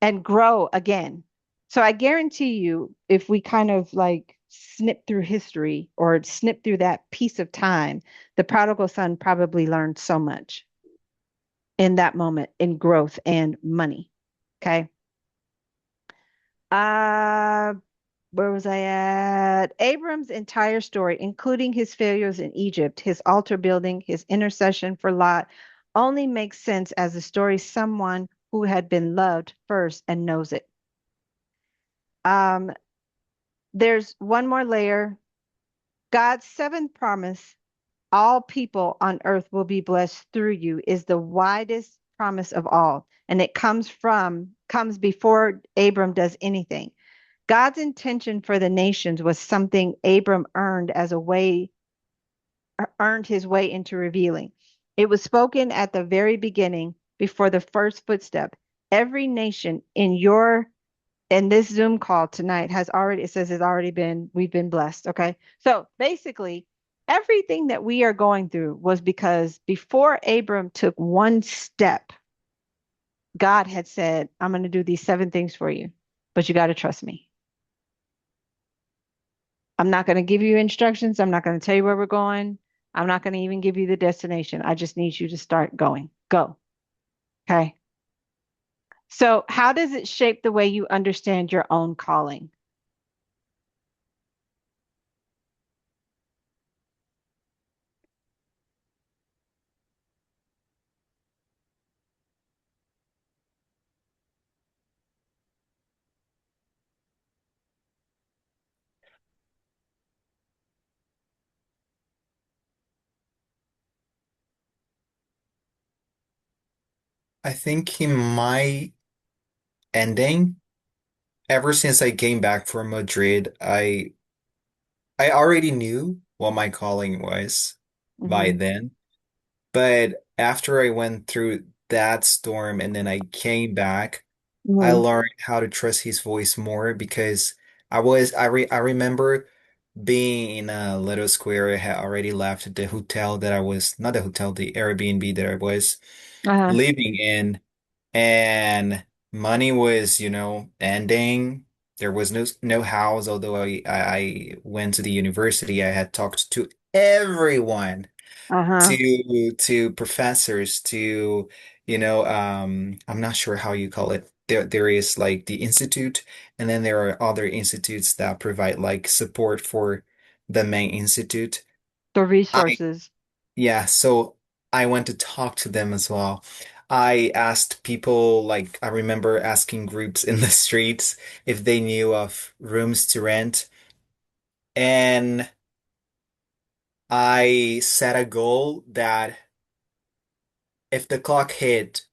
and grow again. So I guarantee you, if we kind of like snip through history or snip through that piece of time, the prodigal son probably learned so much in that moment in growth and money. Okay. Uh, where was I at? Abram's entire story, including his failures in Egypt, his altar building, his intercession for Lot, only makes sense as a story someone who had been loved first and knows it. Um, there's one more layer. God's seventh promise, all people on earth will be blessed through you, is the widest promise of all. And it comes before Abram does anything. God's intention for the nations was something Abram earned his way into revealing. It was spoken at the very beginning before the first footstep. Every nation in this Zoom call tonight it says we've been blessed. Okay. So basically, everything that we are going through was because before Abram took one step, God had said, I'm going to do these seven things for you, but you got to trust me. I'm not going to give you instructions. I'm not going to tell you where we're going. I'm not going to even give you the destination. I just need you to start going. Go. Okay. So, how does it shape the way you understand your own calling? I think in my ending, ever since I came back from Madrid, I already knew what my calling was by Hmm. then. But after I went through that storm and then I came back, I Hmm. learned how to trust his voice more because I remember being in a little square. I had already left the hotel that I was, not the hotel, the Airbnb that I was Uh-huh. living in, and money was, ending. There was no house, although I went to the university. I had talked to everyone, Uh-huh. to professors, to, I'm not sure how you call it. There is like the institute, and then there are other institutes that provide like support for the main institute. The I resources. Yeah, so I went to talk to them as well. I asked people, like, I remember asking groups in the streets if they knew of rooms to rent. And I set a goal that if the clock hit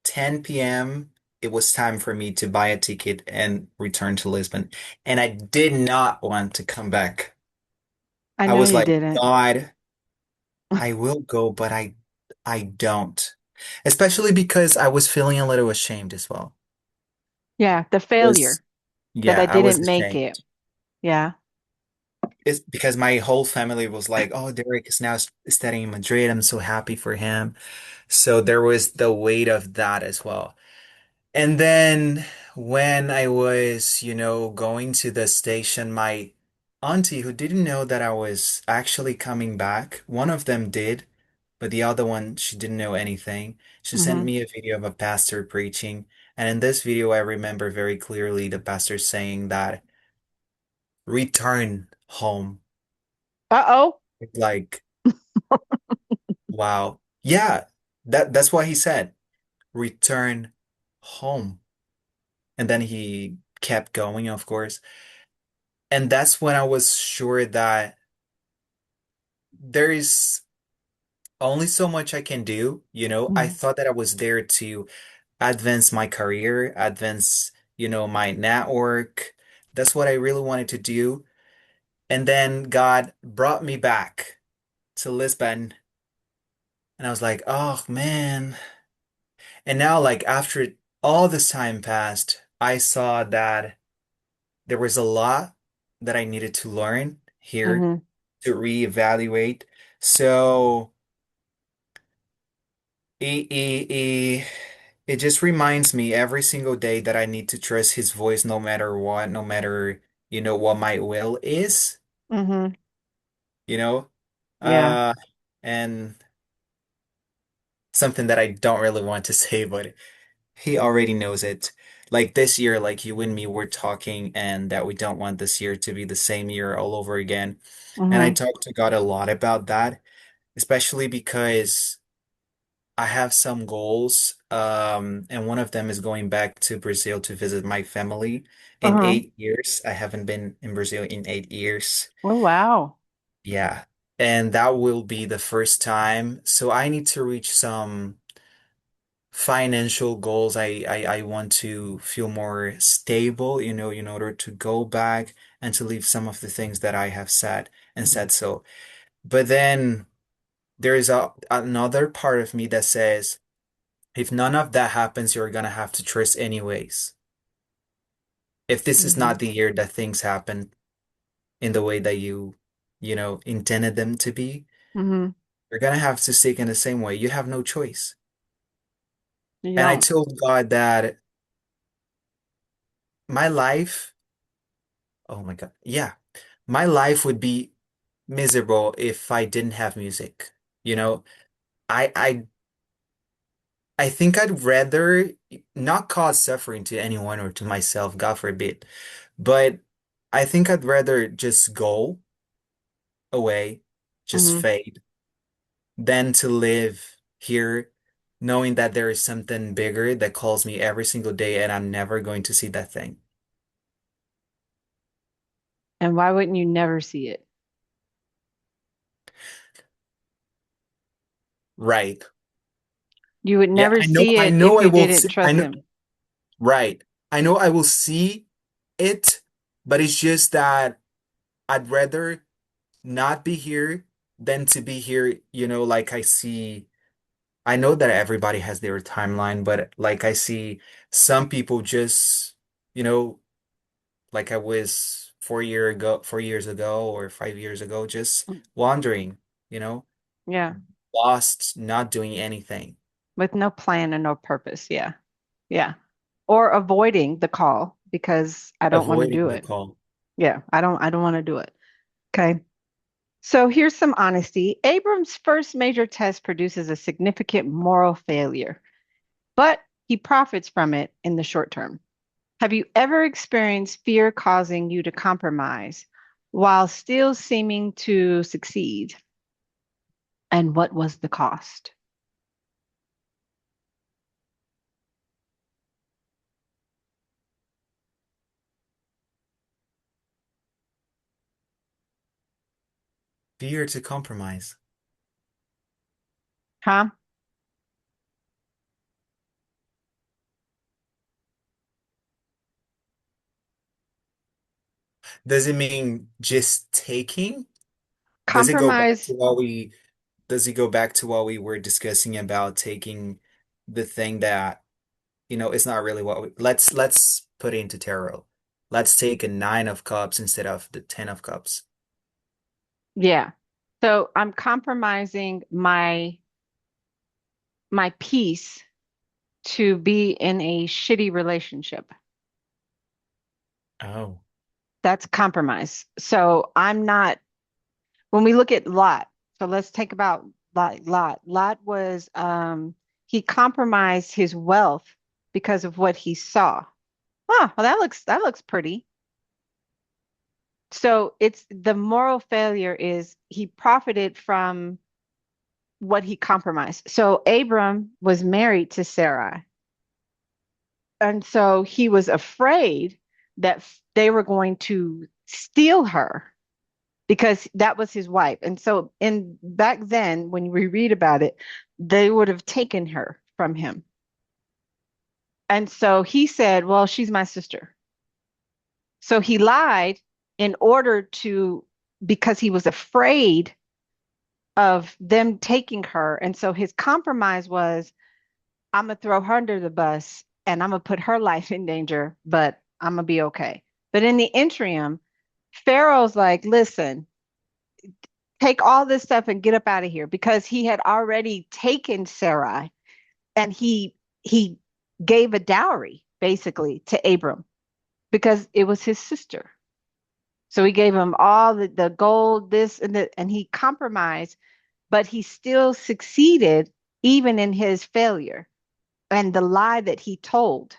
10 p.m., it was time for me to buy a ticket and return to Lisbon. And I did not want to come back. I I know was you like, didn't. God, I will go, but I don't. Especially because I was feeling a little ashamed as well. Yeah, the Was failure that I Yeah, I was didn't make ashamed. it. Yeah. It's because my whole family was like, "Oh, Derek is now studying in Madrid. I'm so happy for him." So there was the weight of that as well. And then when I was, going to the station, my auntie, who didn't know that I was actually coming back, one of them did, but the other one, she didn't know anything. She sent Hmm. me a video of a pastor preaching. And in this video, I remember very clearly the pastor saying that return home. Uh-oh. Like, wow. Yeah, that's what he said. Return home. And then he kept going, of course. And that's when I was sure that there is only so much I can do. I Mhm. thought that I was there to advance my career, advance, my network. That's what I really wanted to do. And then God brought me back to Lisbon. And I was like, oh man. And now, like, after all this time passed, I saw that there was a lot that I needed to learn here Mhm. to reevaluate. So it, it just reminds me every single day that I need to trust his voice no matter what, no matter, what my will is, Mhm. you know? Yeah. Uh, and something that I don't really want to say, but he already knows it. Like this year, like you and me were talking, and that we don't want this year to be the same year all over again. And I Mhm. talked to God a lot about that, especially because I have some goals, and one of them is going back to Brazil to visit my family in Uh-huh. 8 years. I haven't been in Brazil in 8 years. Oh, wow. Yeah. And that will be the first time. So I need to reach some financial goals. I want to feel more stable, in order to go back and to leave some of the things that I have said and said so. But then there is another part of me that says, if none of that happens, you're gonna have to trust anyways. If this is Mhm. not the year that things happen in the way that intended them to be, Mhm. you're gonna have to seek in the same way. You have no choice. You And I don't. told God that my life, oh my God, yeah, my life would be miserable if I didn't have music. You know, I I I think I'd rather not cause suffering to anyone or to myself, God forbid, but I think I'd rather just go away, just Mhm. fade, than to live here knowing that there is something bigger that calls me every single day and I'm never going to see that thing. And why wouldn't you never see it? Right. You would Yeah, never I know see I it know if I you will didn't see, I trust know him. right. I know I will see it, but it's just that I'd rather not be here than to be here, like I know that everybody has their timeline, but like I see some people just, you know, like I was 4 years ago or 5 years ago, just Mm. wandering, you know, Yeah. lost, not doing anything, With no plan and no purpose. Yeah. Yeah. Or avoiding the call because I don't want to avoiding do the it. call. Yeah. I don't want to do it. Okay. So here's some honesty. Abram's first major test produces a significant moral failure, but he profits from it in the short term. Have you ever experienced fear causing you to compromise while still seeming to succeed? And what was the cost? Fear to compromise. Huh? Does it mean just taking? Does it go back to Compromise, what we does it go back to what we were discussing about taking the thing that, it's not really what let's put it into tarot. Let's take a nine of cups instead of the 10 of cups. yeah. So I'm compromising my peace to be in a shitty relationship. Oh. That's compromise. So I'm not, when we look at Lot, so let's take about Lot. Lot was he compromised his wealth because of what he saw. Oh, well, that looks pretty. So it's the moral failure is he profited from what he compromised. So Abram was married to Sarah. And so he was afraid that they were going to steal her because that was his wife. And so in back then, when we read about it, they would have taken her from him. And so he said, well, she's my sister. So he lied in order to, because he was afraid of them taking her. And so his compromise was, I'm gonna throw her under the bus and I'm gonna put her life in danger, but I'm gonna be okay. But in the interim, Pharaoh's like, listen, take all this stuff and get up out of here because he had already taken Sarai and he gave a dowry basically to Abram because it was his sister. So he gave him all the gold, this and he compromised, but he still succeeded even in his failure and the lie that he told.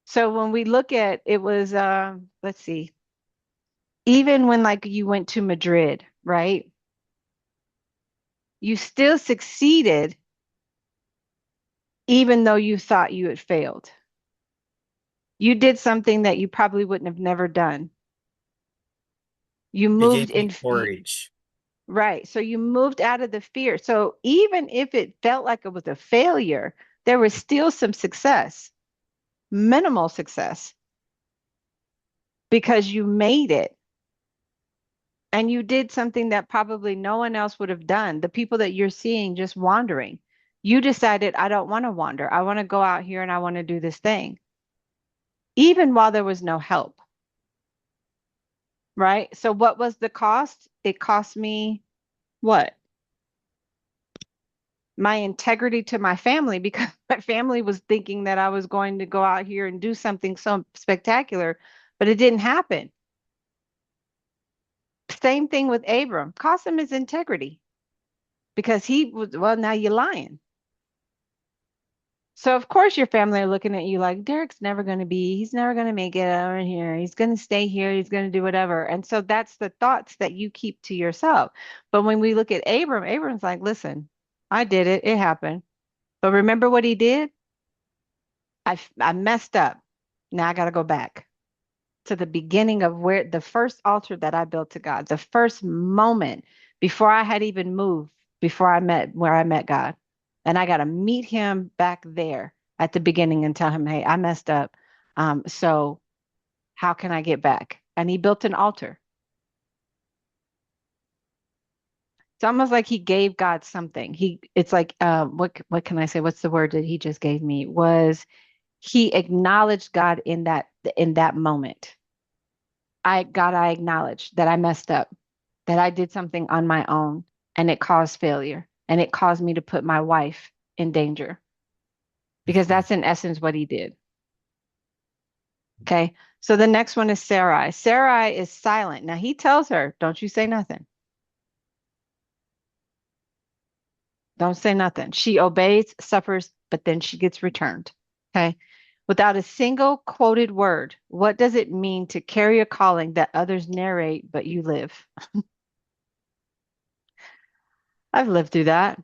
So when we look at it was let's see, even when like you went to Madrid, right? You still succeeded even though you thought you had failed. You did something that you probably wouldn't have never done. You You moved gave me in courage. right. So you moved out of the fear. So even if it felt like it was a failure, there was still some success, minimal success, because you made it and you did something that probably no one else would have done. The people that you're seeing just wandering, you decided, I don't want to wander. I want to go out here and I want to do this thing, even while there was no help, right? So what was the cost? It cost me what? My integrity to my family because my family was thinking that I was going to go out here and do something so spectacular, but it didn't happen. Same thing with Abram. Cost him his integrity because he was, well, now you're lying. So of course your family are looking at you like Derek's never going to be, he's never going to make it over here. He's going to stay here. He's going to do whatever. And so that's the thoughts that you keep to yourself. But when we look at Abram, Abram's like, listen, I did it. It happened. But remember what he did? I messed up. Now I got to go back to the beginning of where the first altar that I built to God, the first moment before I had even moved, before I met where I met God. And I got to meet him back there at the beginning and tell him, hey, I messed up. So how can I get back? And he built an altar. It's almost like he gave God something. It's like, what can I say? What's the word that he just gave me? Was he acknowledged God in that moment. I acknowledge that I messed up, that I did something on my own and it caused failure and it caused me to put my wife in danger because Mhm. that's in essence what he did. Okay. So the next one is Sarai. Sarai is silent. Now he tells her, don't you say nothing. Don't say nothing. She obeys, suffers, but then she gets returned. Okay. Without a single quoted word, what does it mean to carry a calling that others narrate, but you live? I've lived through that.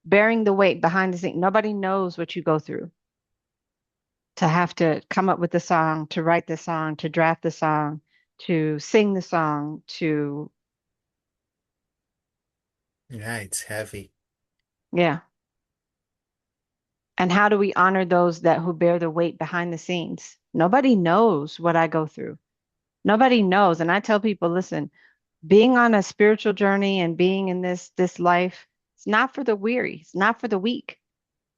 Bearing the weight behind the scene. Nobody knows what you go through to have to come up with the song, to write the song, to draft the song, to sing the song, to, Yeah, it's heavy. yeah. And how do we honor those that who bear the weight behind the scenes? Nobody knows what I go through. Nobody knows. And I tell people, listen, being on a spiritual journey and being in this life, it's not for the weary, it's not for the weak.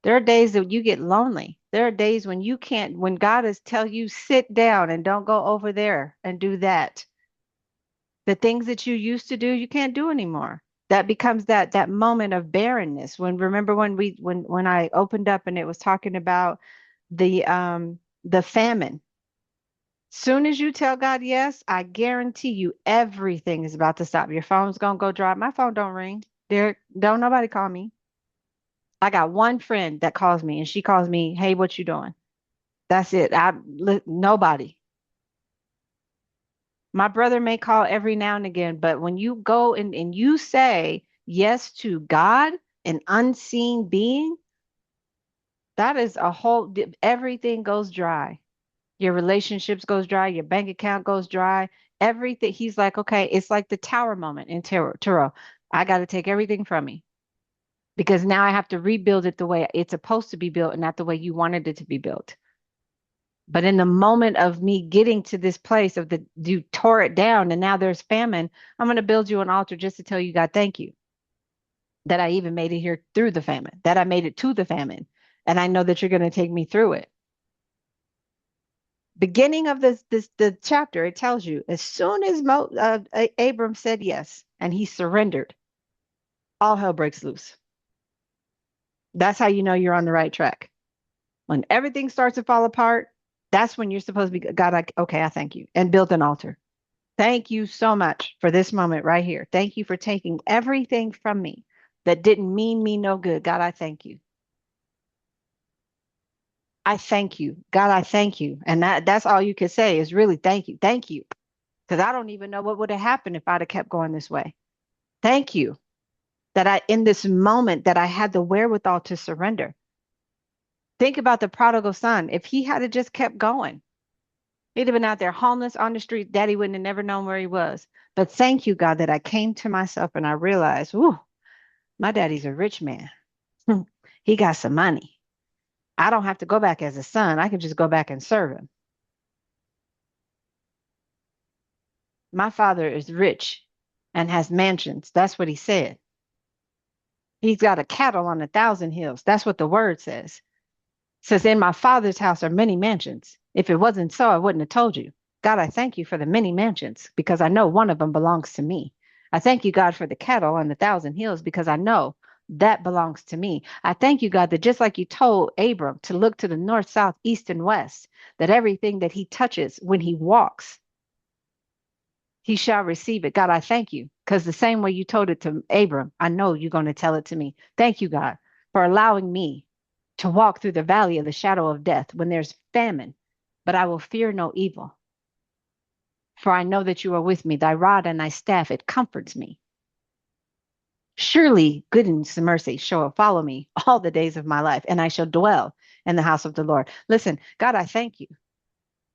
There are days that you get lonely. There are days when you can't, when God is tell you sit down and don't go over there and do that. The things that you used to do, you can't do anymore. That becomes that moment of barrenness. When remember when we when I opened up and it was talking about the famine. Soon as you tell God yes, I guarantee you everything is about to stop. Your phone's gonna go dry. My phone don't ring. There don't nobody call me. I got one friend that calls me and she calls me, "Hey, what you doing?" That's it. Nobody. My brother may call every now and again, but when you go and you say yes to God, an unseen being, that is a whole, everything goes dry. Your relationships goes dry, your bank account goes dry, everything. He's like, okay, it's like the tower moment in Turo. I got to take everything from me because now I have to rebuild it the way it's supposed to be built and not the way you wanted it to be built. But in the moment of me getting to this place of the you tore it down and now there's famine, I'm going to build you an altar just to tell you, God, thank you that I even made it here through the famine, that I made it to the famine. And I know that you're going to take me through it. Beginning of the chapter, it tells you as soon as Abram said yes and he surrendered, all hell breaks loose. That's how you know you're on the right track. When everything starts to fall apart, that's when you're supposed to be, God, okay, I thank you, and build an altar. Thank you so much for this moment right here. Thank you for taking everything from me that didn't mean me no good. God, I thank you. I thank you. God, I thank you. And that's all you could say is really thank you. Thank you. Because I don't even know what would have happened if I'd have kept going this way. Thank you that in this moment, that I had the wherewithal to surrender. Think about the prodigal son. If he had just kept going, he'd have been out there homeless on the street. Daddy wouldn't have never known where he was. But thank you, God, that I came to myself and I realized, ooh, my daddy's a rich man. He got some money. I don't have to go back as a son. I can just go back and serve him. My father is rich and has mansions. That's what he said. He's got a cattle on 1,000 hills. That's what the word says. It says, in my father's house are many mansions. If it wasn't so, I wouldn't have told you. God, I thank you for the many mansions because I know one of them belongs to me. I thank you, God, for the cattle on 1,000 hills because I know that belongs to me. I thank you, God, that just like you told Abram to look to the north, south, east, and west, that everything that he touches when he walks, he shall receive it. God, I thank you because the same way you told it to Abram, I know you're going to tell it to me. Thank you, God, for allowing me to walk through the valley of the shadow of death when there's famine, but I will fear no evil. For I know that you are with me. Thy rod and thy staff, it comforts me. Surely goodness and mercy shall follow me all the days of my life, and I shall dwell in the house of the Lord. Listen, God, I thank you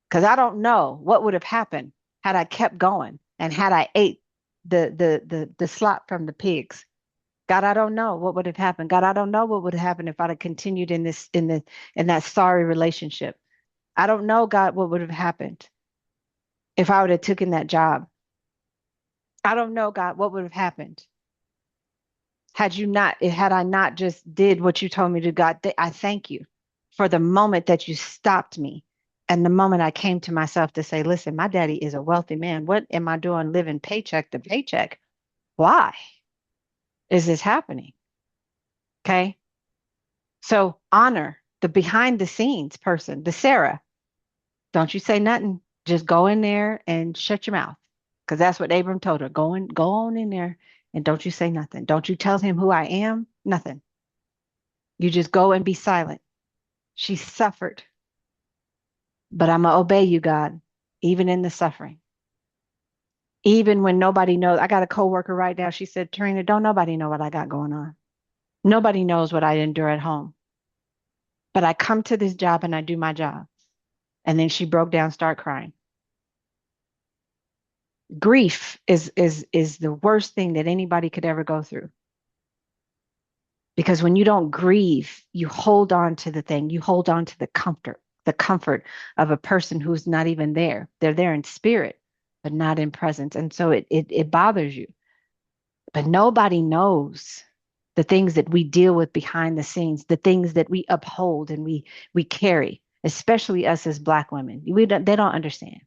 because I don't know what would have happened had I kept going and had I ate the slop from the pigs. God, I don't know what would have happened. God, I don't know what would have happened if I'd have continued in that sorry relationship. I don't know, God, what would have happened if I would have taken that job. I don't know, God, what would have happened had I not just did what you told me to, God. I thank you for the moment that you stopped me and the moment I came to myself to say, listen, my daddy is a wealthy man. What am I doing living paycheck to paycheck? Why is this happening? Okay. So honor the behind the scenes person, the Sarah. Don't you say nothing. Just go in there and shut your mouth. Because that's what Abram told her. Go on in there and don't you say nothing. Don't you tell him who I am. Nothing. You just go and be silent. She suffered, but I'm going to obey you, God, even in the suffering. Even when nobody knows. I got a coworker right now. She said, Tarina, don't nobody know what I got going on. Nobody knows what I endure at home. But I come to this job and I do my job. And then she broke down, start crying. Grief is the worst thing that anybody could ever go through. Because when you don't grieve, you hold on to the thing, you hold on to the comfort of a person who's not even there. They're there in spirit, but not in presence. And so it bothers you. But nobody knows the things that we deal with behind the scenes, the things that we uphold and we carry, especially us as Black women. They don't understand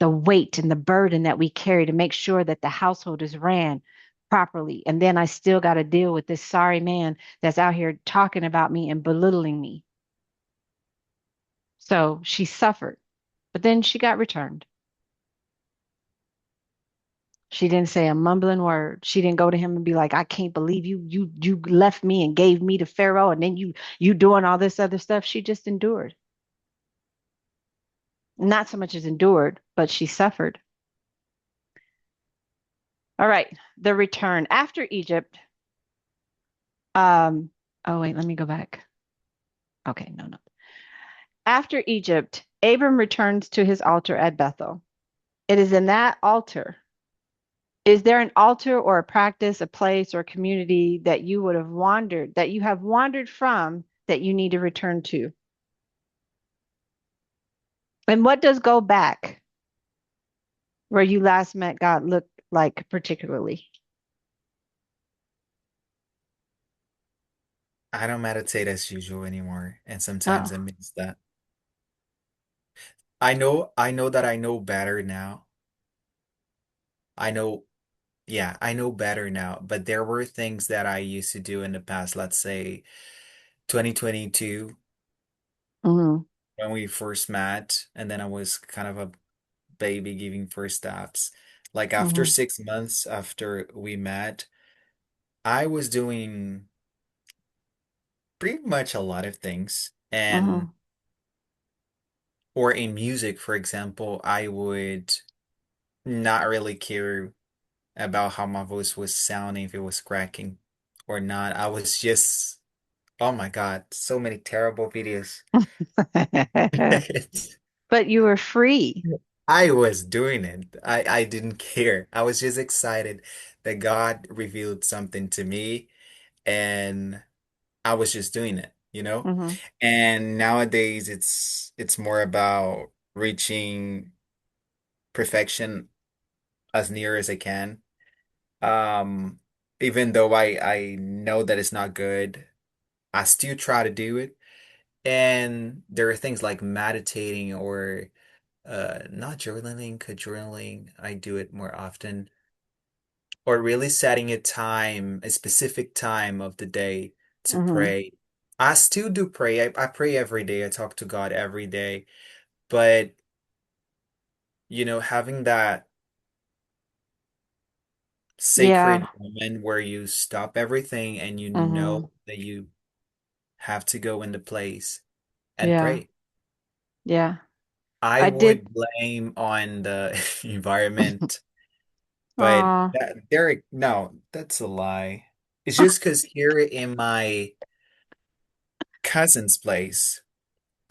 the weight and the burden that we carry to make sure that the household is ran properly. And then I still got to deal with this sorry man that's out here talking about me and belittling me. So she suffered, but then she got returned. She didn't say a mumbling word. She didn't go to him and be like, "I can't believe you left me and gave me to Pharaoh, and then you doing all this other stuff." She just endured. Not so much as endured, but she suffered. All right, the return after Egypt. Um, oh wait, let me go back. Okay, no, no. After Egypt, Abram returns to his altar at Bethel. It is in that altar. Is there an altar or a practice, a place or community that you would have wandered, that you have wandered from that you need to return to? And what does go back where you last met God look like particularly? I don't meditate as usual anymore, and sometimes I Oh, miss that. I know that I know better now. I know, yeah, I know better now, but there were things that I used to do in the past, let's say 2022 mm-hmm, when we first met, and then I was kind of a baby giving first steps. Like after mm-hmm, 6 months after we met, I was doing pretty much a lot of things. And mm-hmm, or in music, for example, I would not really care about how my voice was sounding, if it was cracking or not. I was just, oh my God, so many terrible videos. but you were free. I was doing it. I didn't care. I was just excited that God revealed something to me and I was just doing it, you know? Mm-hmm, And nowadays it's more about reaching perfection as near as I can. Um, Even though I know that it's not good, I still try to do it. And there are things like meditating or not journaling, 'cause journaling, I do it more often. Or really setting a time, a specific time of the day to mm-hmm. pray. I still do pray. I pray every day. I talk to God every day. But, having that Yeah. sacred moment where you stop everything and you Mm-hmm. know that you have to go into place and Yeah. pray. Yeah. I I did. would blame on the environment, but Oh. Derek, no, that's a lie. It's just because here in my cousin's place,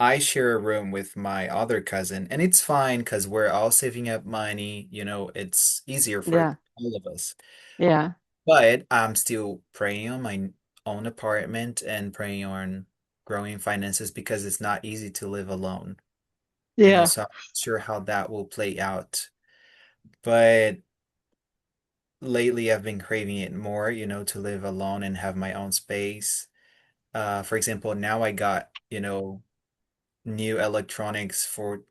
I share a room with my other cousin, and it's fine because we're all saving up money. It's easier for Yeah. all of us. Yeah. But I'm still praying on my own apartment and praying on growing finances because it's not easy to live alone. Yeah. So I'm not sure how that will play out. But lately I've been craving it more, to live alone and have my own space. For example, now I got, new electronics for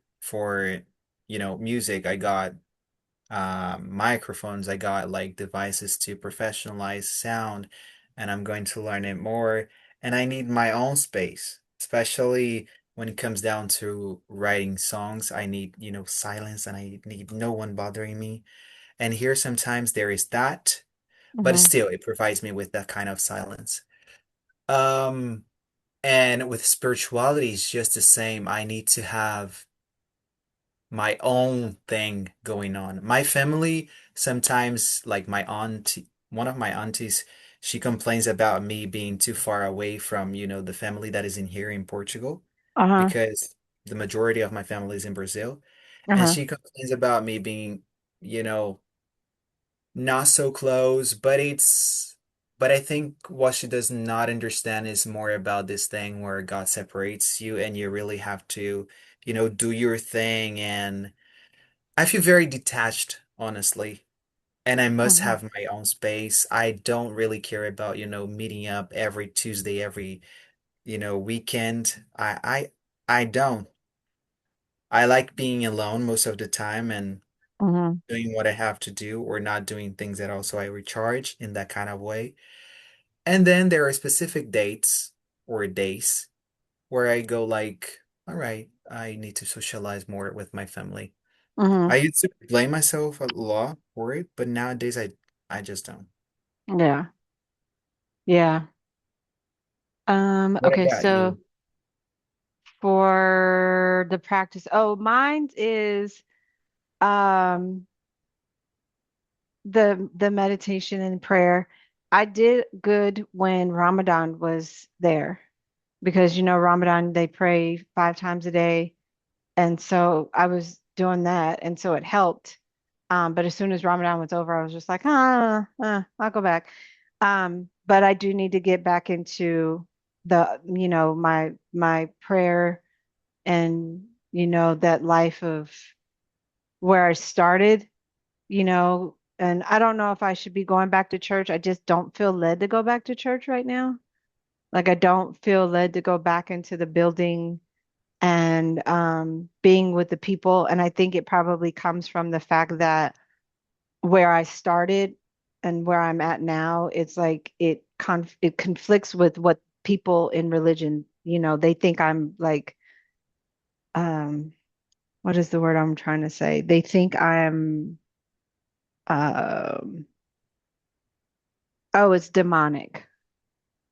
music. I got microphones. I got like devices to professionalize sound, and I'm going to learn it more. And I need my own space, especially when it comes down to writing songs. I need, silence, and I need no one bothering me. And here sometimes there is that, but Mm-hmm. still it provides me with that kind of silence. Um, and with spirituality, it's just the same. I need to have my own thing going on. My family sometimes, like my auntie, one of my aunties, she complains about me being too far away from, the family that is in here in Portugal, Uh-huh. because the majority of my family is in Brazil. And Uh-huh. she complains about me being, you know, not so close, but I think what she does not understand is more about this thing where God separates you and you really have to, do your thing. And I feel very detached, honestly. And I must Uh-huh. have my own space. I don't really care about, meeting up every Tuesday, every, weekend. I don't. I like being alone most of the time and Uh-huh. doing what I have to do or not doing things that also I recharge in that kind of way. And then there are specific dates or days where I go like, all right, I need to socialize more with my family. Uh-huh. I used to blame myself a lot for it, but nowadays I just don't. Yeah. Yeah. What Okay, about so you? for the practice, oh, mine is um the meditation and prayer. I did good when Ramadan was there because Ramadan they pray 5 times a day. And so I was doing that, and so it helped. But as soon as Ramadan was over, I was just like, I'll go back. But I do need to get back into my prayer and that life of where I started, and I don't know if I should be going back to church. I just don't feel led to go back to church right now. Like I don't feel led to go back into the building and being with the people. And I think it probably comes from the fact that where I started and where I'm at now, it's like it conflicts with what people in religion, they think I'm like um what is the word I'm trying to say? They think I'm um oh, it's demonic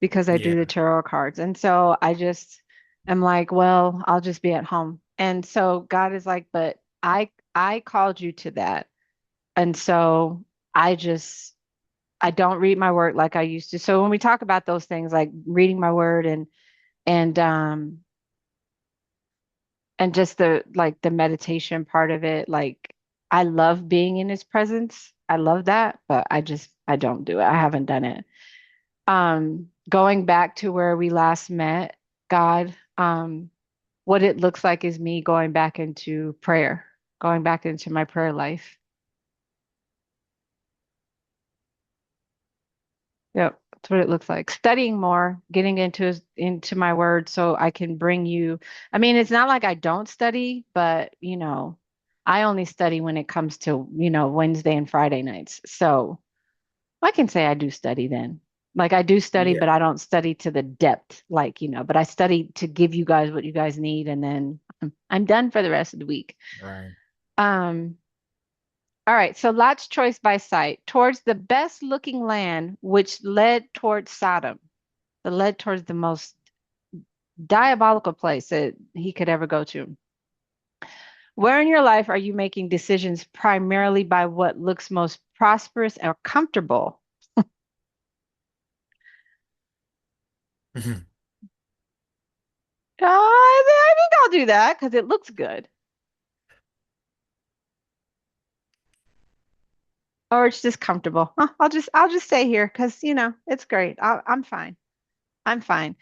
because I do the Yeah, tarot cards. And so I just am like, well, I'll just be at home. And so God is like, but I called you to that. And so I just I don't read my word like I used to. So when we talk about those things like reading my word and and just the meditation part of it, like I love being in his presence. I love that, but I don't do it. I haven't done it. Going back to where we last met, God, what it looks like is me going back into prayer, going back into my prayer life. Yep, that's what it looks like. Studying more, getting into my word so I can bring you. I mean, it's not like I don't study, but I only study when it comes to, Wednesday and Friday nights. So I can say I do study then. Like I do study, yeah, but I don't study to the depth, like, but I study to give you guys what you guys need, and then I'm done for the rest of the week. right. Um, all right, so Lot's choice by sight towards the best looking land, which led towards Sodom, that led towards the most diabolical place that he could ever go to. Where in your life are you making decisions primarily by what looks most prosperous or comfortable? I think I'll do that because it looks good. Or it's just comfortable. I'll just stay here because it's great. I'm fine. I'm fine.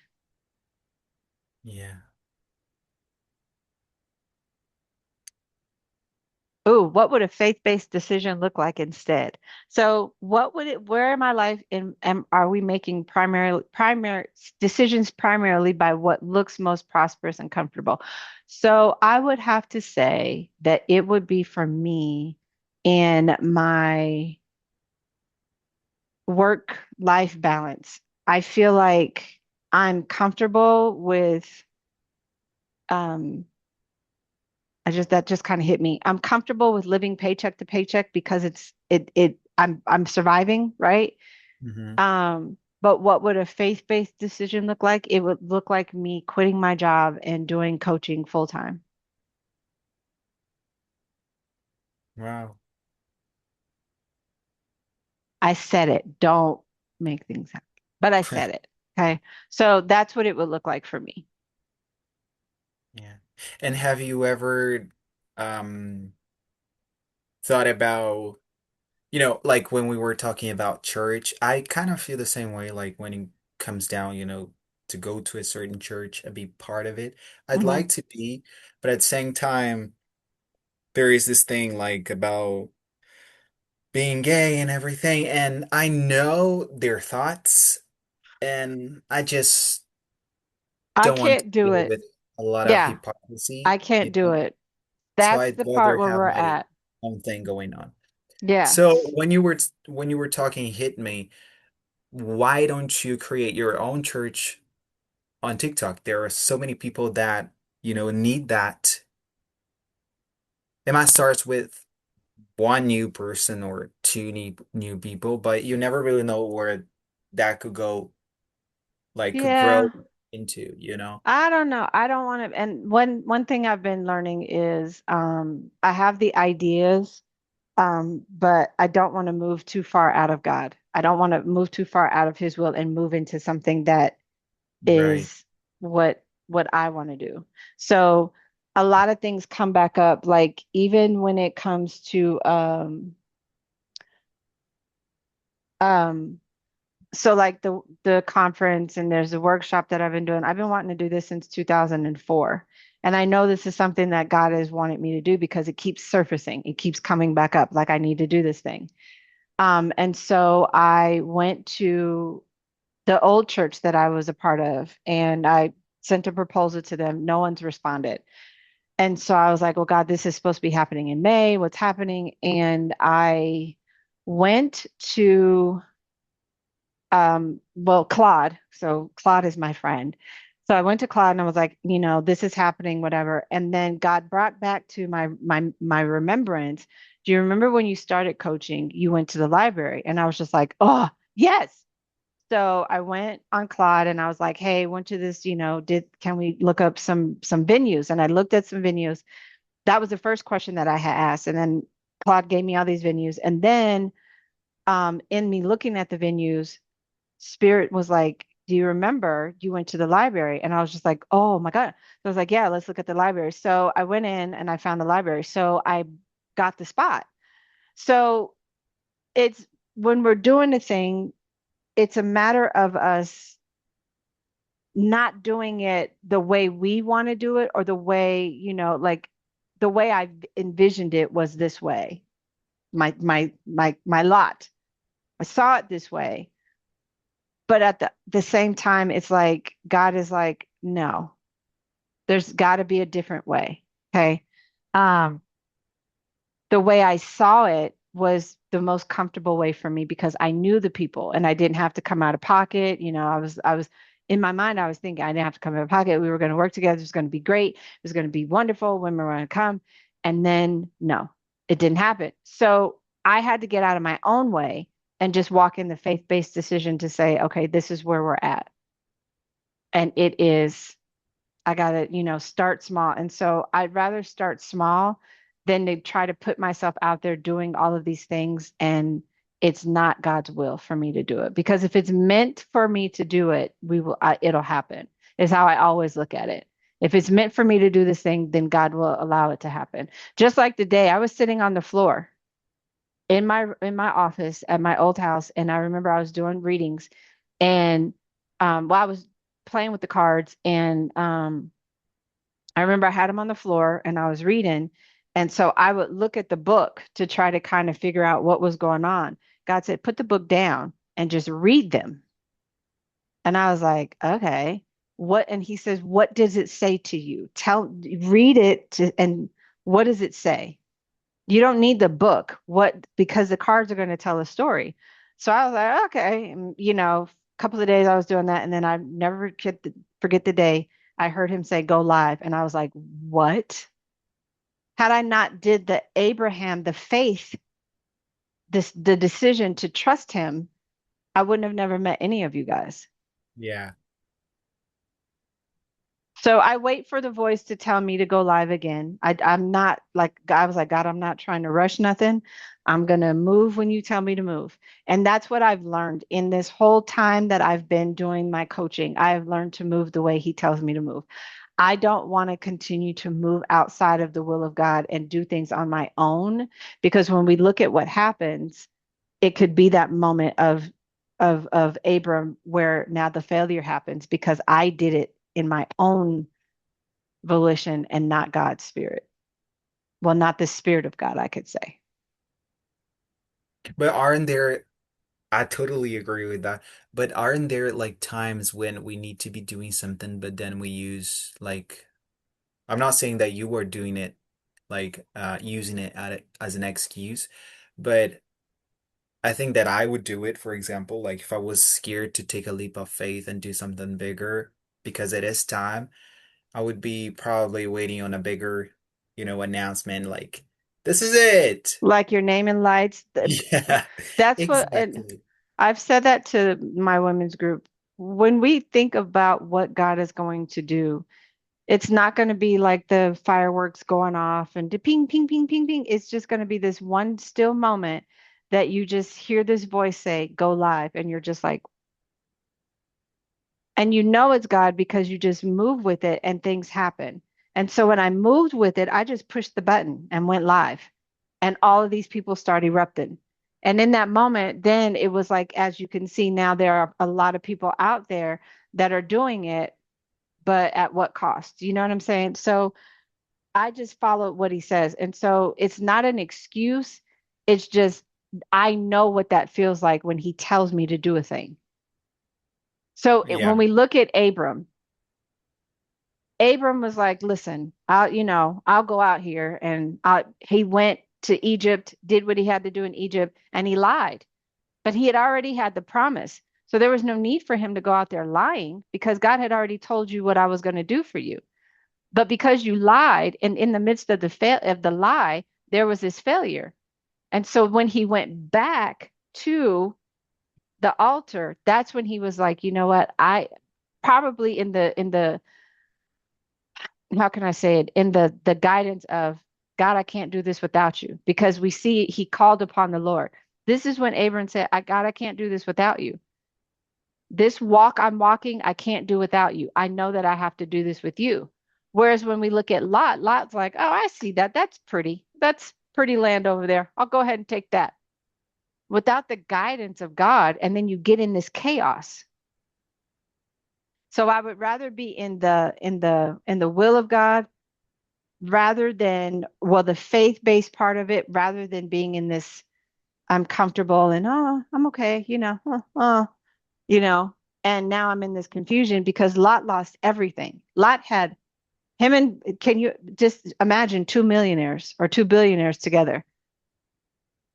Yeah. Ooh, what would a faith-based decision look like instead? So, where in my life are we making primary decisions primarily by what looks most prosperous and comfortable? So, I would have to say that it would be for me in my work-life balance. I feel like I'm comfortable with um that just kind of hit me. I'm comfortable with living paycheck to paycheck because I'm surviving, right? Hmm. But what would a faith-based decision look like? It would look like me quitting my job and doing coaching full time. Wow. I said it. Don't make things happen. But I said it. Okay. So that's what it would look like for me. Yeah. And have you ever um thought about, like when we were talking about church, I kind of feel the same way, like when it comes down, to go to a certain church and be part of it. I'd Hmm. like to be, but at the same time, there is this thing like about being gay and everything, and I know their thoughts, and I just I don't want to can't do deal it. with a lot of Yeah, hypocrisy, I can't do it. So That's I'd the part rather where have we're my at. own thing going on. Yeah. So when you were talking hit me, why don't you create your own church on TikTok? There are so many people that, need that. It might start with one new person or two new people, but you never really know where that could go, like could grow Yeah. into. I don't know. I don't want to. And one thing I've been learning is I have the ideas, but I don't want to move too far out of God. I don't want to move too far out of His will and move into something that Right. is what I want to do. So a lot of things come back up, like even when it comes to um so like the conference and there's a workshop that I've been doing. I've been wanting to do this since 2004. And I know this is something that God has wanted me to do because it keeps surfacing. It keeps coming back up like I need to do this thing. And so I went to the old church that I was a part of and I sent a proposal to them. No one's responded. And so I was like, well, God, this is supposed to be happening in May. What's happening? And I went to well, Claude. So Claude is my friend. So I went to Claude and I was like, this is happening, whatever. And then God brought back to my remembrance. Do you remember when you started coaching, you went to the library? And I was just like, oh, yes. So I went on Claude and I was like, hey, went to this, did can we look up some venues? And I looked at some venues. That was the first question that I had asked. And then Claude gave me all these venues. And then in me looking at the venues, Spirit was like, do you remember you went to the library? And I was just like, oh my God. So I was like, yeah, let's look at the library. So I went in and I found the library. So I got the spot. So it's when we're doing the thing, it's a matter of us not doing it the way we want to do it or the way, like the way I envisioned it was this way. My lot. I saw it this way. But at the same time, it's like God is like, no, there's got to be a different way. Okay. Um, the way I saw it was the most comfortable way for me because I knew the people and I didn't have to come out of pocket. I was in my mind, I was thinking I didn't have to come out of pocket. We were going to work together. It was going to be great. It was going to be wonderful. Women were going to come. And then no, it didn't happen. So I had to get out of my own way and just walk in the faith-based decision to say, okay, this is where we're at. And it is I gotta, start small. And so I'd rather start small than to try to put myself out there doing all of these things and it's not God's will for me to do it. Because if it's meant for me to do it, it'll happen. Is how I always look at it. If it's meant for me to do this thing, then God will allow it to happen. Just like the day I was sitting on the floor in my office at my old house, and I remember I was doing readings, and I was playing with the cards, and I remember I had them on the floor and I was reading. And so I would look at the book to try to kind of figure out what was going on. God said, put the book down and just read them. And I was like, okay, what? And he says, what does it say to you? Read it and what does it say? You don't need the book. Because the cards are going to tell a story. So I was like, okay. And, a couple of days I was doing that. And then I never forget the day I heard him say, go live. And I was like, what? Had I not did the Abraham, the faith, the decision to trust him, I wouldn't have never met any of you guys. Yeah. So I wait for the voice to tell me to go live again. I'm not like, I was like, God, I'm not trying to rush nothing. I'm going to move when you tell me to move. And that's what I've learned in this whole time that I've been doing my coaching. I've learned to move the way he tells me to move. I don't want to continue to move outside of the will of God and do things on my own, because when we look at what happens, it could be that moment of Abram where now the failure happens because I did it in my own volition and not God's spirit. Well, not the spirit of God, I could say. But aren't there, I totally agree with that. But aren't there like times when we need to be doing something, but then we use like, I'm not saying that you were doing it like using it as an excuse, but I think that I would do it, for example, like if I was scared to take a leap of faith and do something bigger because it is time, I would be probably waiting on a bigger, announcement like, this is it. Like your name and lights. Yeah, That's what, and exactly. I've said that to my women's group. When we think about what God is going to do, it's not going to be like the fireworks going off and ping, ping, ping, ping, ping. It's just going to be this one still moment that you just hear this voice say, go live. And you're just like, and you know it's God because you just move with it and things happen. And so when I moved with it, I just pushed the button and went live. And all of these people start erupting. And in that moment, then it was like, as you can see now, there are a lot of people out there that are doing it, but at what cost? You know what I'm saying? So I just followed what he says. And so it's not an excuse. It's just, I know what that feels like when he tells me to do a thing. So when Yeah. we look at Abram was like, listen, I'll go out here. And he went to Egypt, did what he had to do in Egypt, and he lied. But he had already had the promise. So there was no need for him to go out there lying because God had already told you what I was going to do for you. But because you lied, and in the midst of the lie, there was this failure. And so when he went back to the altar, that's when he was like, you know what? I probably in the how can I say it, in the guidance of God, I can't do this without you, because we see he called upon the Lord. This is when Abram said, God, I can't do this without you. This walk I'm walking, I can't do without you. I know that I have to do this with you. Whereas when we look at Lot, Lot's like, oh, I see that. That's pretty. That's pretty land over there. I'll go ahead and take that. Without the guidance of God, and then you get in this chaos. So I would rather be in the will of God rather than, well, the faith-based part of it, rather than being in this, I'm comfortable and oh, I'm okay, you know, and now I'm in this confusion because Lot lost everything. Lot had him, and can you just imagine two millionaires or two billionaires together?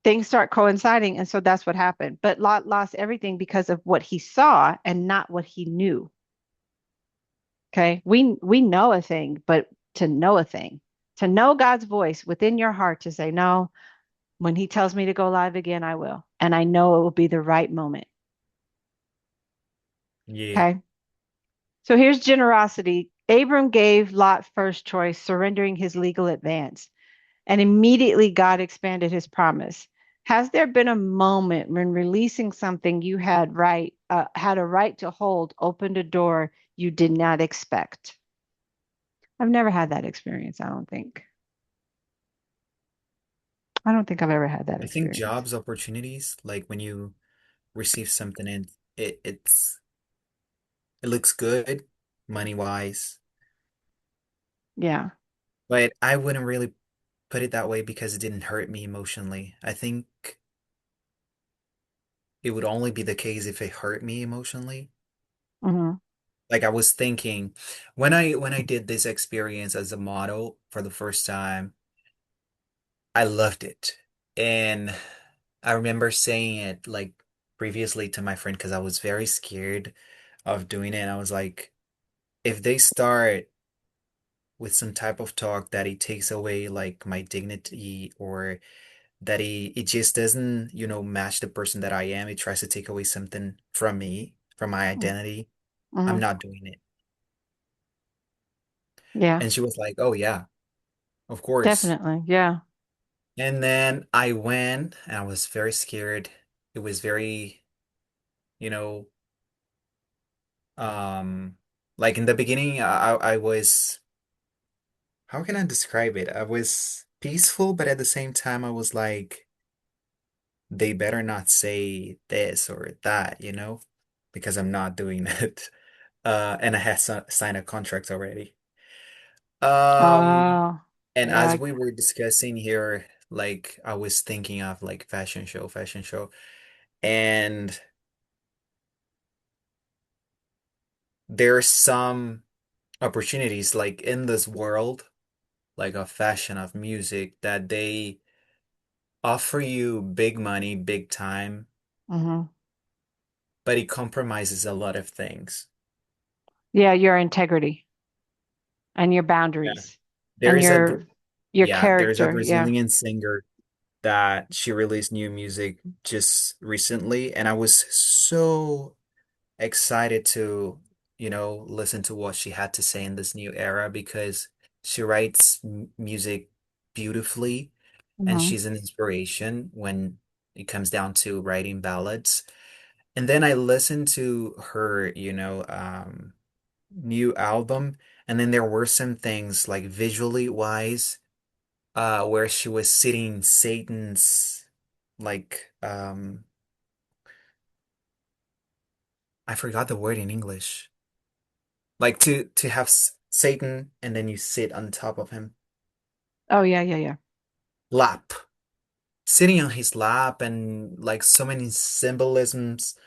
Things start coinciding, and so that's what happened. But Lot lost everything because of what he saw and not what he knew. Okay, we know a thing, but to know a thing, to know God's voice within your heart to say no, when he tells me to go live again, I will, and I know it will be the right moment. Yeah. Okay. So here's generosity. Abram gave Lot first choice, surrendering his legal advance, and immediately God expanded his promise. Has there been a moment when releasing something you had a right to hold opened a door you did not expect? I've never had that experience, I don't think. I don't think I've ever had that I think experience. jobs opportunities, like when you receive something and it looks good money wise, Yeah. but I wouldn't really put it that way because it didn't hurt me emotionally. I think it would only be the case if it hurt me emotionally. Hmm. Like I was thinking when I did this experience as a model for the first time, I loved it. And I remember saying it like previously to my friend because I was very scared of doing it. And I was like, if they start with some type of talk that it takes away like my dignity or that it just doesn't, match the person that I am, it tries to take away something from me, from my identity, I'm Hmm. not doing it. Yeah, And she was like, oh, yeah, of course. definitely. Yeah. And then I went and I was very scared. It was very, you know, um, like in the beginning, I was, how can I describe it? I was peaceful, but at the same time, I was like, they better not say this or that, because I'm not doing it. And I had signed a contract already. Um, Oh, and as yeah. we were discussing here, like I was thinking of like fashion show, and there's some opportunities like in this world, like of fashion, of music, that they offer you big money, big time, Hmm. but it compromises a lot of things. Yeah, your integrity and your Yeah. boundaries and There's a, Br- your yeah, there's a character. Yeah. Brazilian singer that she released new music just recently, and I was so excited to, listen to what she had to say in this new era because she writes music beautifully and Hmm. she's an inspiration when it comes down to writing ballads. And then I listened to her, new album, and then there were some things like visually wise, where she was sitting Satan's like I forgot the word in English. Like to have Satan and then you sit on top of him. Oh, yeah, yeah, yeah. Lap. Sitting on his lap and like so many symbolisms.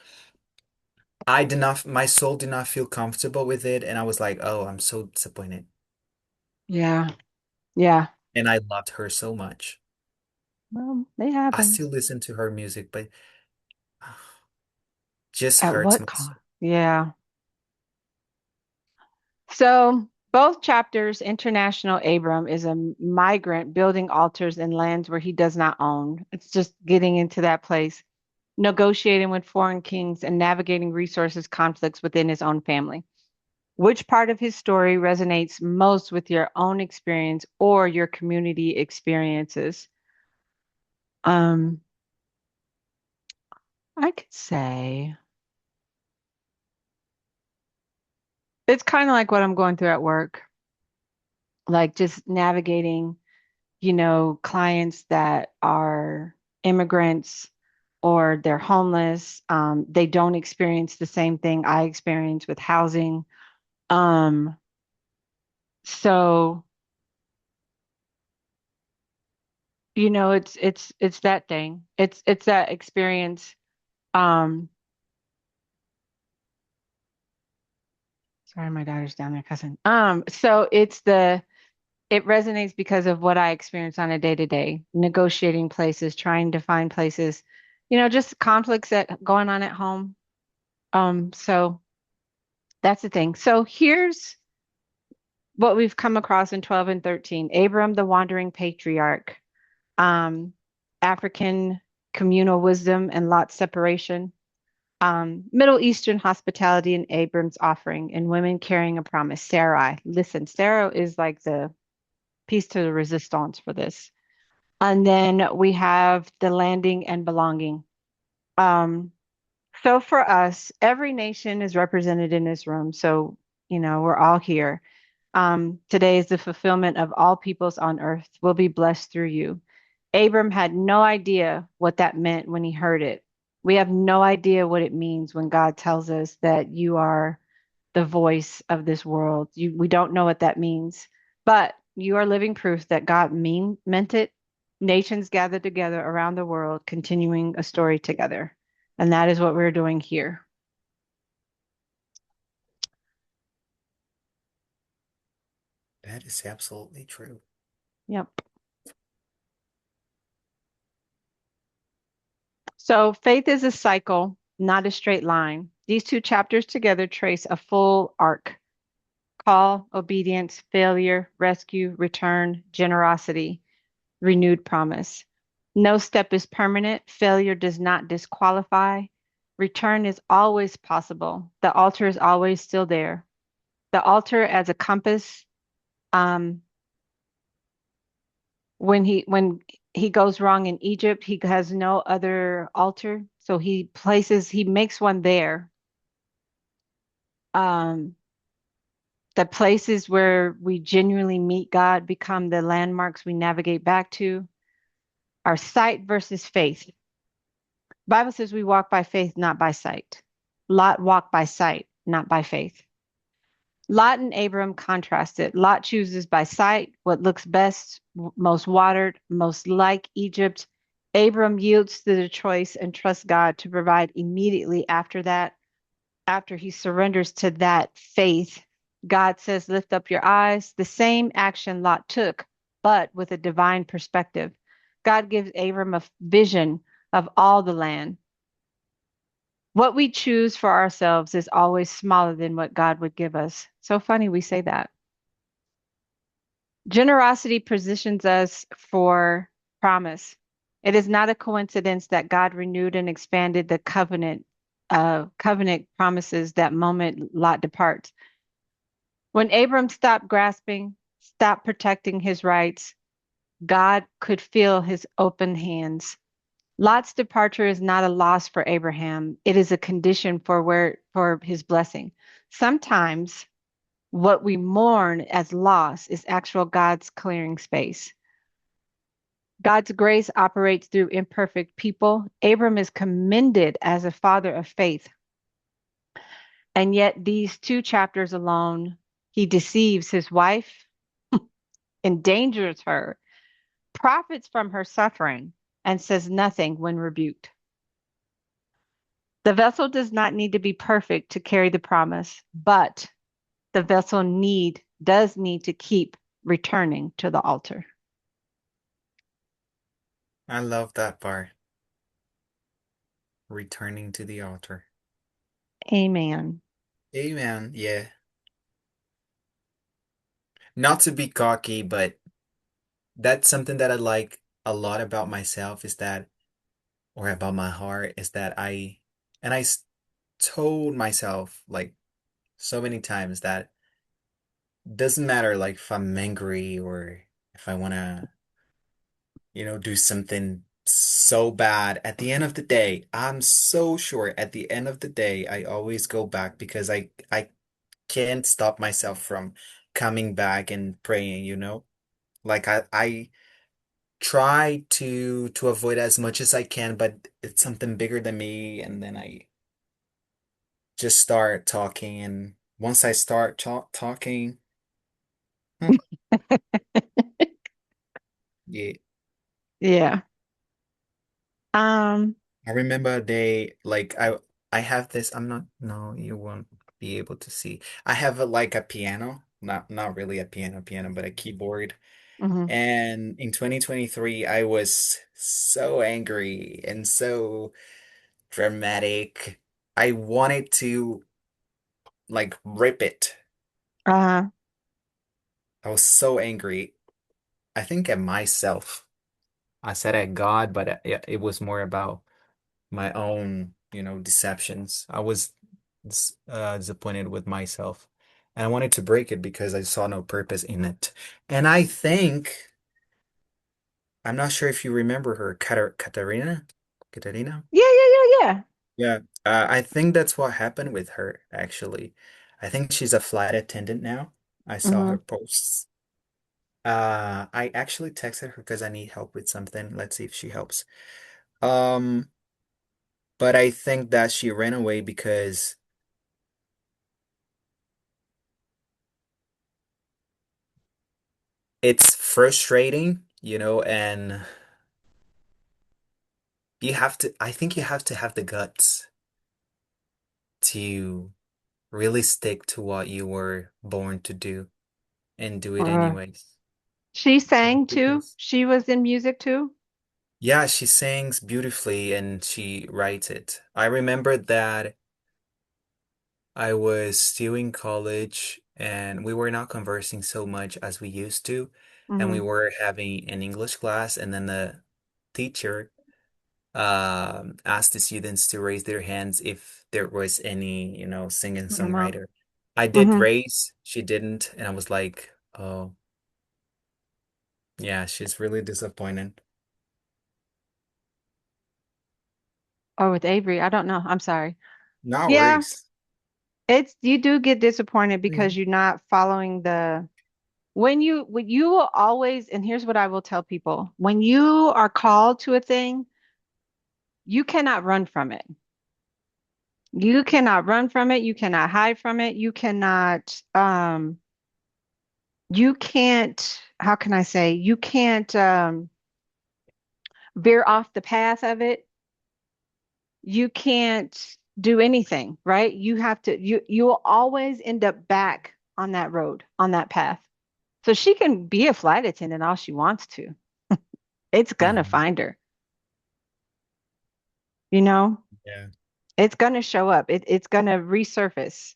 My soul did not feel comfortable with it, and I was like, oh, I'm so disappointed. Yeah. Yeah. And I loved her so much. Well, they I happen. still listen to her music, but just At hurts what my soul. cost? Yeah. So both chapters, International Abram is a migrant building altars in lands where he does not own. It's just getting into that place, negotiating with foreign kings and navigating resources conflicts within his own family. Which part of his story resonates most with your own experience or your community experiences? Um, I could say it's kind of like what I'm going through at work, like just navigating, clients that are immigrants or they're homeless. They don't experience the same thing I experience with housing. Um, so, it's that thing. It's that experience. Um, Sorry, my daughter's down there cussing. So it resonates because of what I experience on a day to day, negotiating places, trying to find places, just conflicts that going on at home. So that's the thing. So here's what we've come across in 12 and 13. Abram, the wandering patriarch, um, African communal wisdom and Lot's separation, Middle Eastern hospitality and Abram's offering, and women carrying a promise. Sarai. Listen, Sarah is like the piece to the resistance for this. And then we have the landing and belonging. Um, so for us, every nation is represented in this room. So, we're all here. Today is the fulfillment of all peoples on earth will be blessed through you. Abram had no idea what that meant when he heard it. We have no idea what it means when God tells us that you are the voice of this world. We don't know what that means, but you are living proof that God meant it. Nations gathered together around the world, continuing a story together. And that is what we're doing here. That is absolutely true. Yep. So faith is a cycle, not a straight line. These two chapters together trace a full arc: call, obedience, failure, rescue, return, generosity, renewed promise. No step is permanent. Failure does not disqualify. Return is always possible. The altar is always still there. The altar as a compass, Um, when he goes wrong in Egypt, he has no other altar, so he makes one there. Um, the places where we genuinely meet God become the landmarks we navigate back to. Our sight versus faith. Bible says we walk by faith, not by sight. Lot walked by sight, not by faith. Lot and Abram contrasted. Lot chooses by sight what looks best, most watered, most like Egypt. Abram yields to the choice and trusts God to provide immediately after that. After he surrenders to that faith, God says, lift up your eyes. The same action Lot took, but with a divine perspective. God gives Abram a vision of all the land. What we choose for ourselves is always smaller than what God would give us. So funny we say that. Generosity positions us for promise. It is not a coincidence that God renewed and expanded the covenant promises that moment Lot departs. When Abram stopped grasping, stopped protecting his rights, God could feel his open hands. Lot's departure is not a loss for Abraham. It is a condition for his blessing. Sometimes what we mourn as loss is actual God's clearing space. God's grace operates through imperfect people. Abram is commended as a father of faith. And yet, these two chapters alone, he deceives his wife, endangers her, profits from her suffering, and says nothing when rebuked. The vessel does not need to be perfect to carry the promise, but the vessel does need to keep returning to the altar. I love that part. Returning to the altar. Amen. Amen. Yeah. Not to be cocky, but that's something that I like a lot about myself is that, or about my heart, is that and told myself like so many times that doesn't matter like if I'm angry or if I want to, do something so bad. At the end of the day, I'm so sure at the end of the day, I always go back because I can't stop myself from coming back and praying. Like I try to avoid as much as I can, but it's something bigger than me, and then I just start talking, and once I start talking, hmm, yeah, Yeah. Um, I remember a day like I have this. I'm not. No, you won't be able to see. I have like a piano, not really a piano, but a keyboard. mhm. And in 2023, I was so angry and so dramatic. I wanted to like rip it. Uh, I was so angry. I think at myself. I said at God, but it was more about my own, deceptions. I was disappointed with myself. And I wanted to break it because I saw no purpose in it. And I think, I'm not sure if you remember her, Katarina? Katarina? yeah, yeah, yeah, yeah. Yeah. I think that's what happened with her, actually. I think she's a flight attendant now. I saw her Mhm. posts. I actually texted her because I need help with something. Let's see if she helps. Um, but I think that she ran away because it's frustrating, and I think you have to have the guts to really stick to what you were born to do and do it Uh, anyways. she sang too. Because, She was in music too. yeah, she sings beautifully and she writes it. I remember that I was still in college and we were not conversing so much as we used to. And we Mhm. were having an English class, and then the teacher asked the students to raise their hands if there was any, singing Come on. songwriter. I did Mhm. raise, she didn't, and I was like, oh. Yeah, she's really disappointed. Or with Avery, I don't know. I'm sorry. No Yeah, worries. it's you do get disappointed because Mhm. you're not following the when you will always, and here's what I will tell people, when you are called to a thing, you cannot run from it. You cannot run from it. You cannot hide from it. You can't, how can I say, you can't veer off the path of it. You can't do anything, right? You will always end up back on that road, on that path. So she can be a flight attendant all she wants to. It's gonna Mhm. find her, you know? Yeah, It's gonna show up. It's gonna resurface.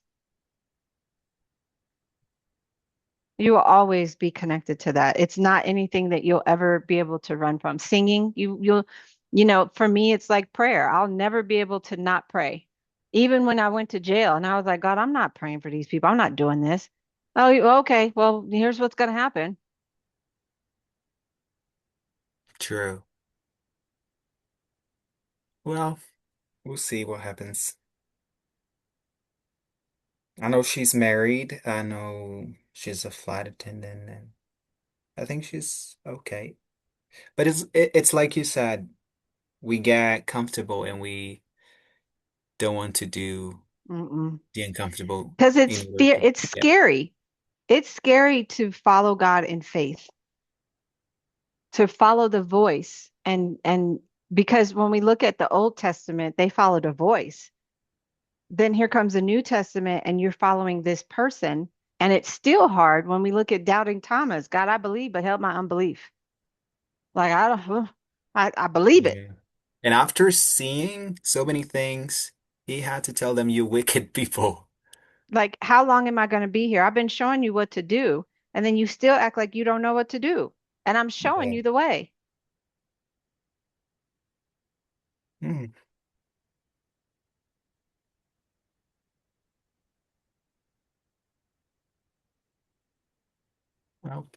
You will always be connected to that. It's not anything that you'll ever be able to run from. Singing, you know, for me, it's like prayer. I'll never be able to not pray. Even when I went to jail and I was like, God, I'm not praying for these people. I'm not doing this. Oh, okay. Well, here's what's going to happen. true. Well, we'll see what happens. I know she's married. I know she's a flight attendant, and I think she's okay. But it's like you said, we get comfortable and we don't want to do Mm-mm. the uncomfortable Because in order to, it's yeah. scary. It's scary to follow God in faith, to follow the voice. And because when we look at the Old Testament, they followed a voice. Then here comes the New Testament and you're following this person. And it's still hard when we look at doubting Thomas. God, I believe, but help my unbelief. Like I don't I believe it. Yeah. And after seeing so many things, he had to tell them, you wicked people. Like, how long am I going to be here? I've been showing you what to do, and then you still act like you don't know what to do. And I'm showing Yeah. you the way. Hmm. Well.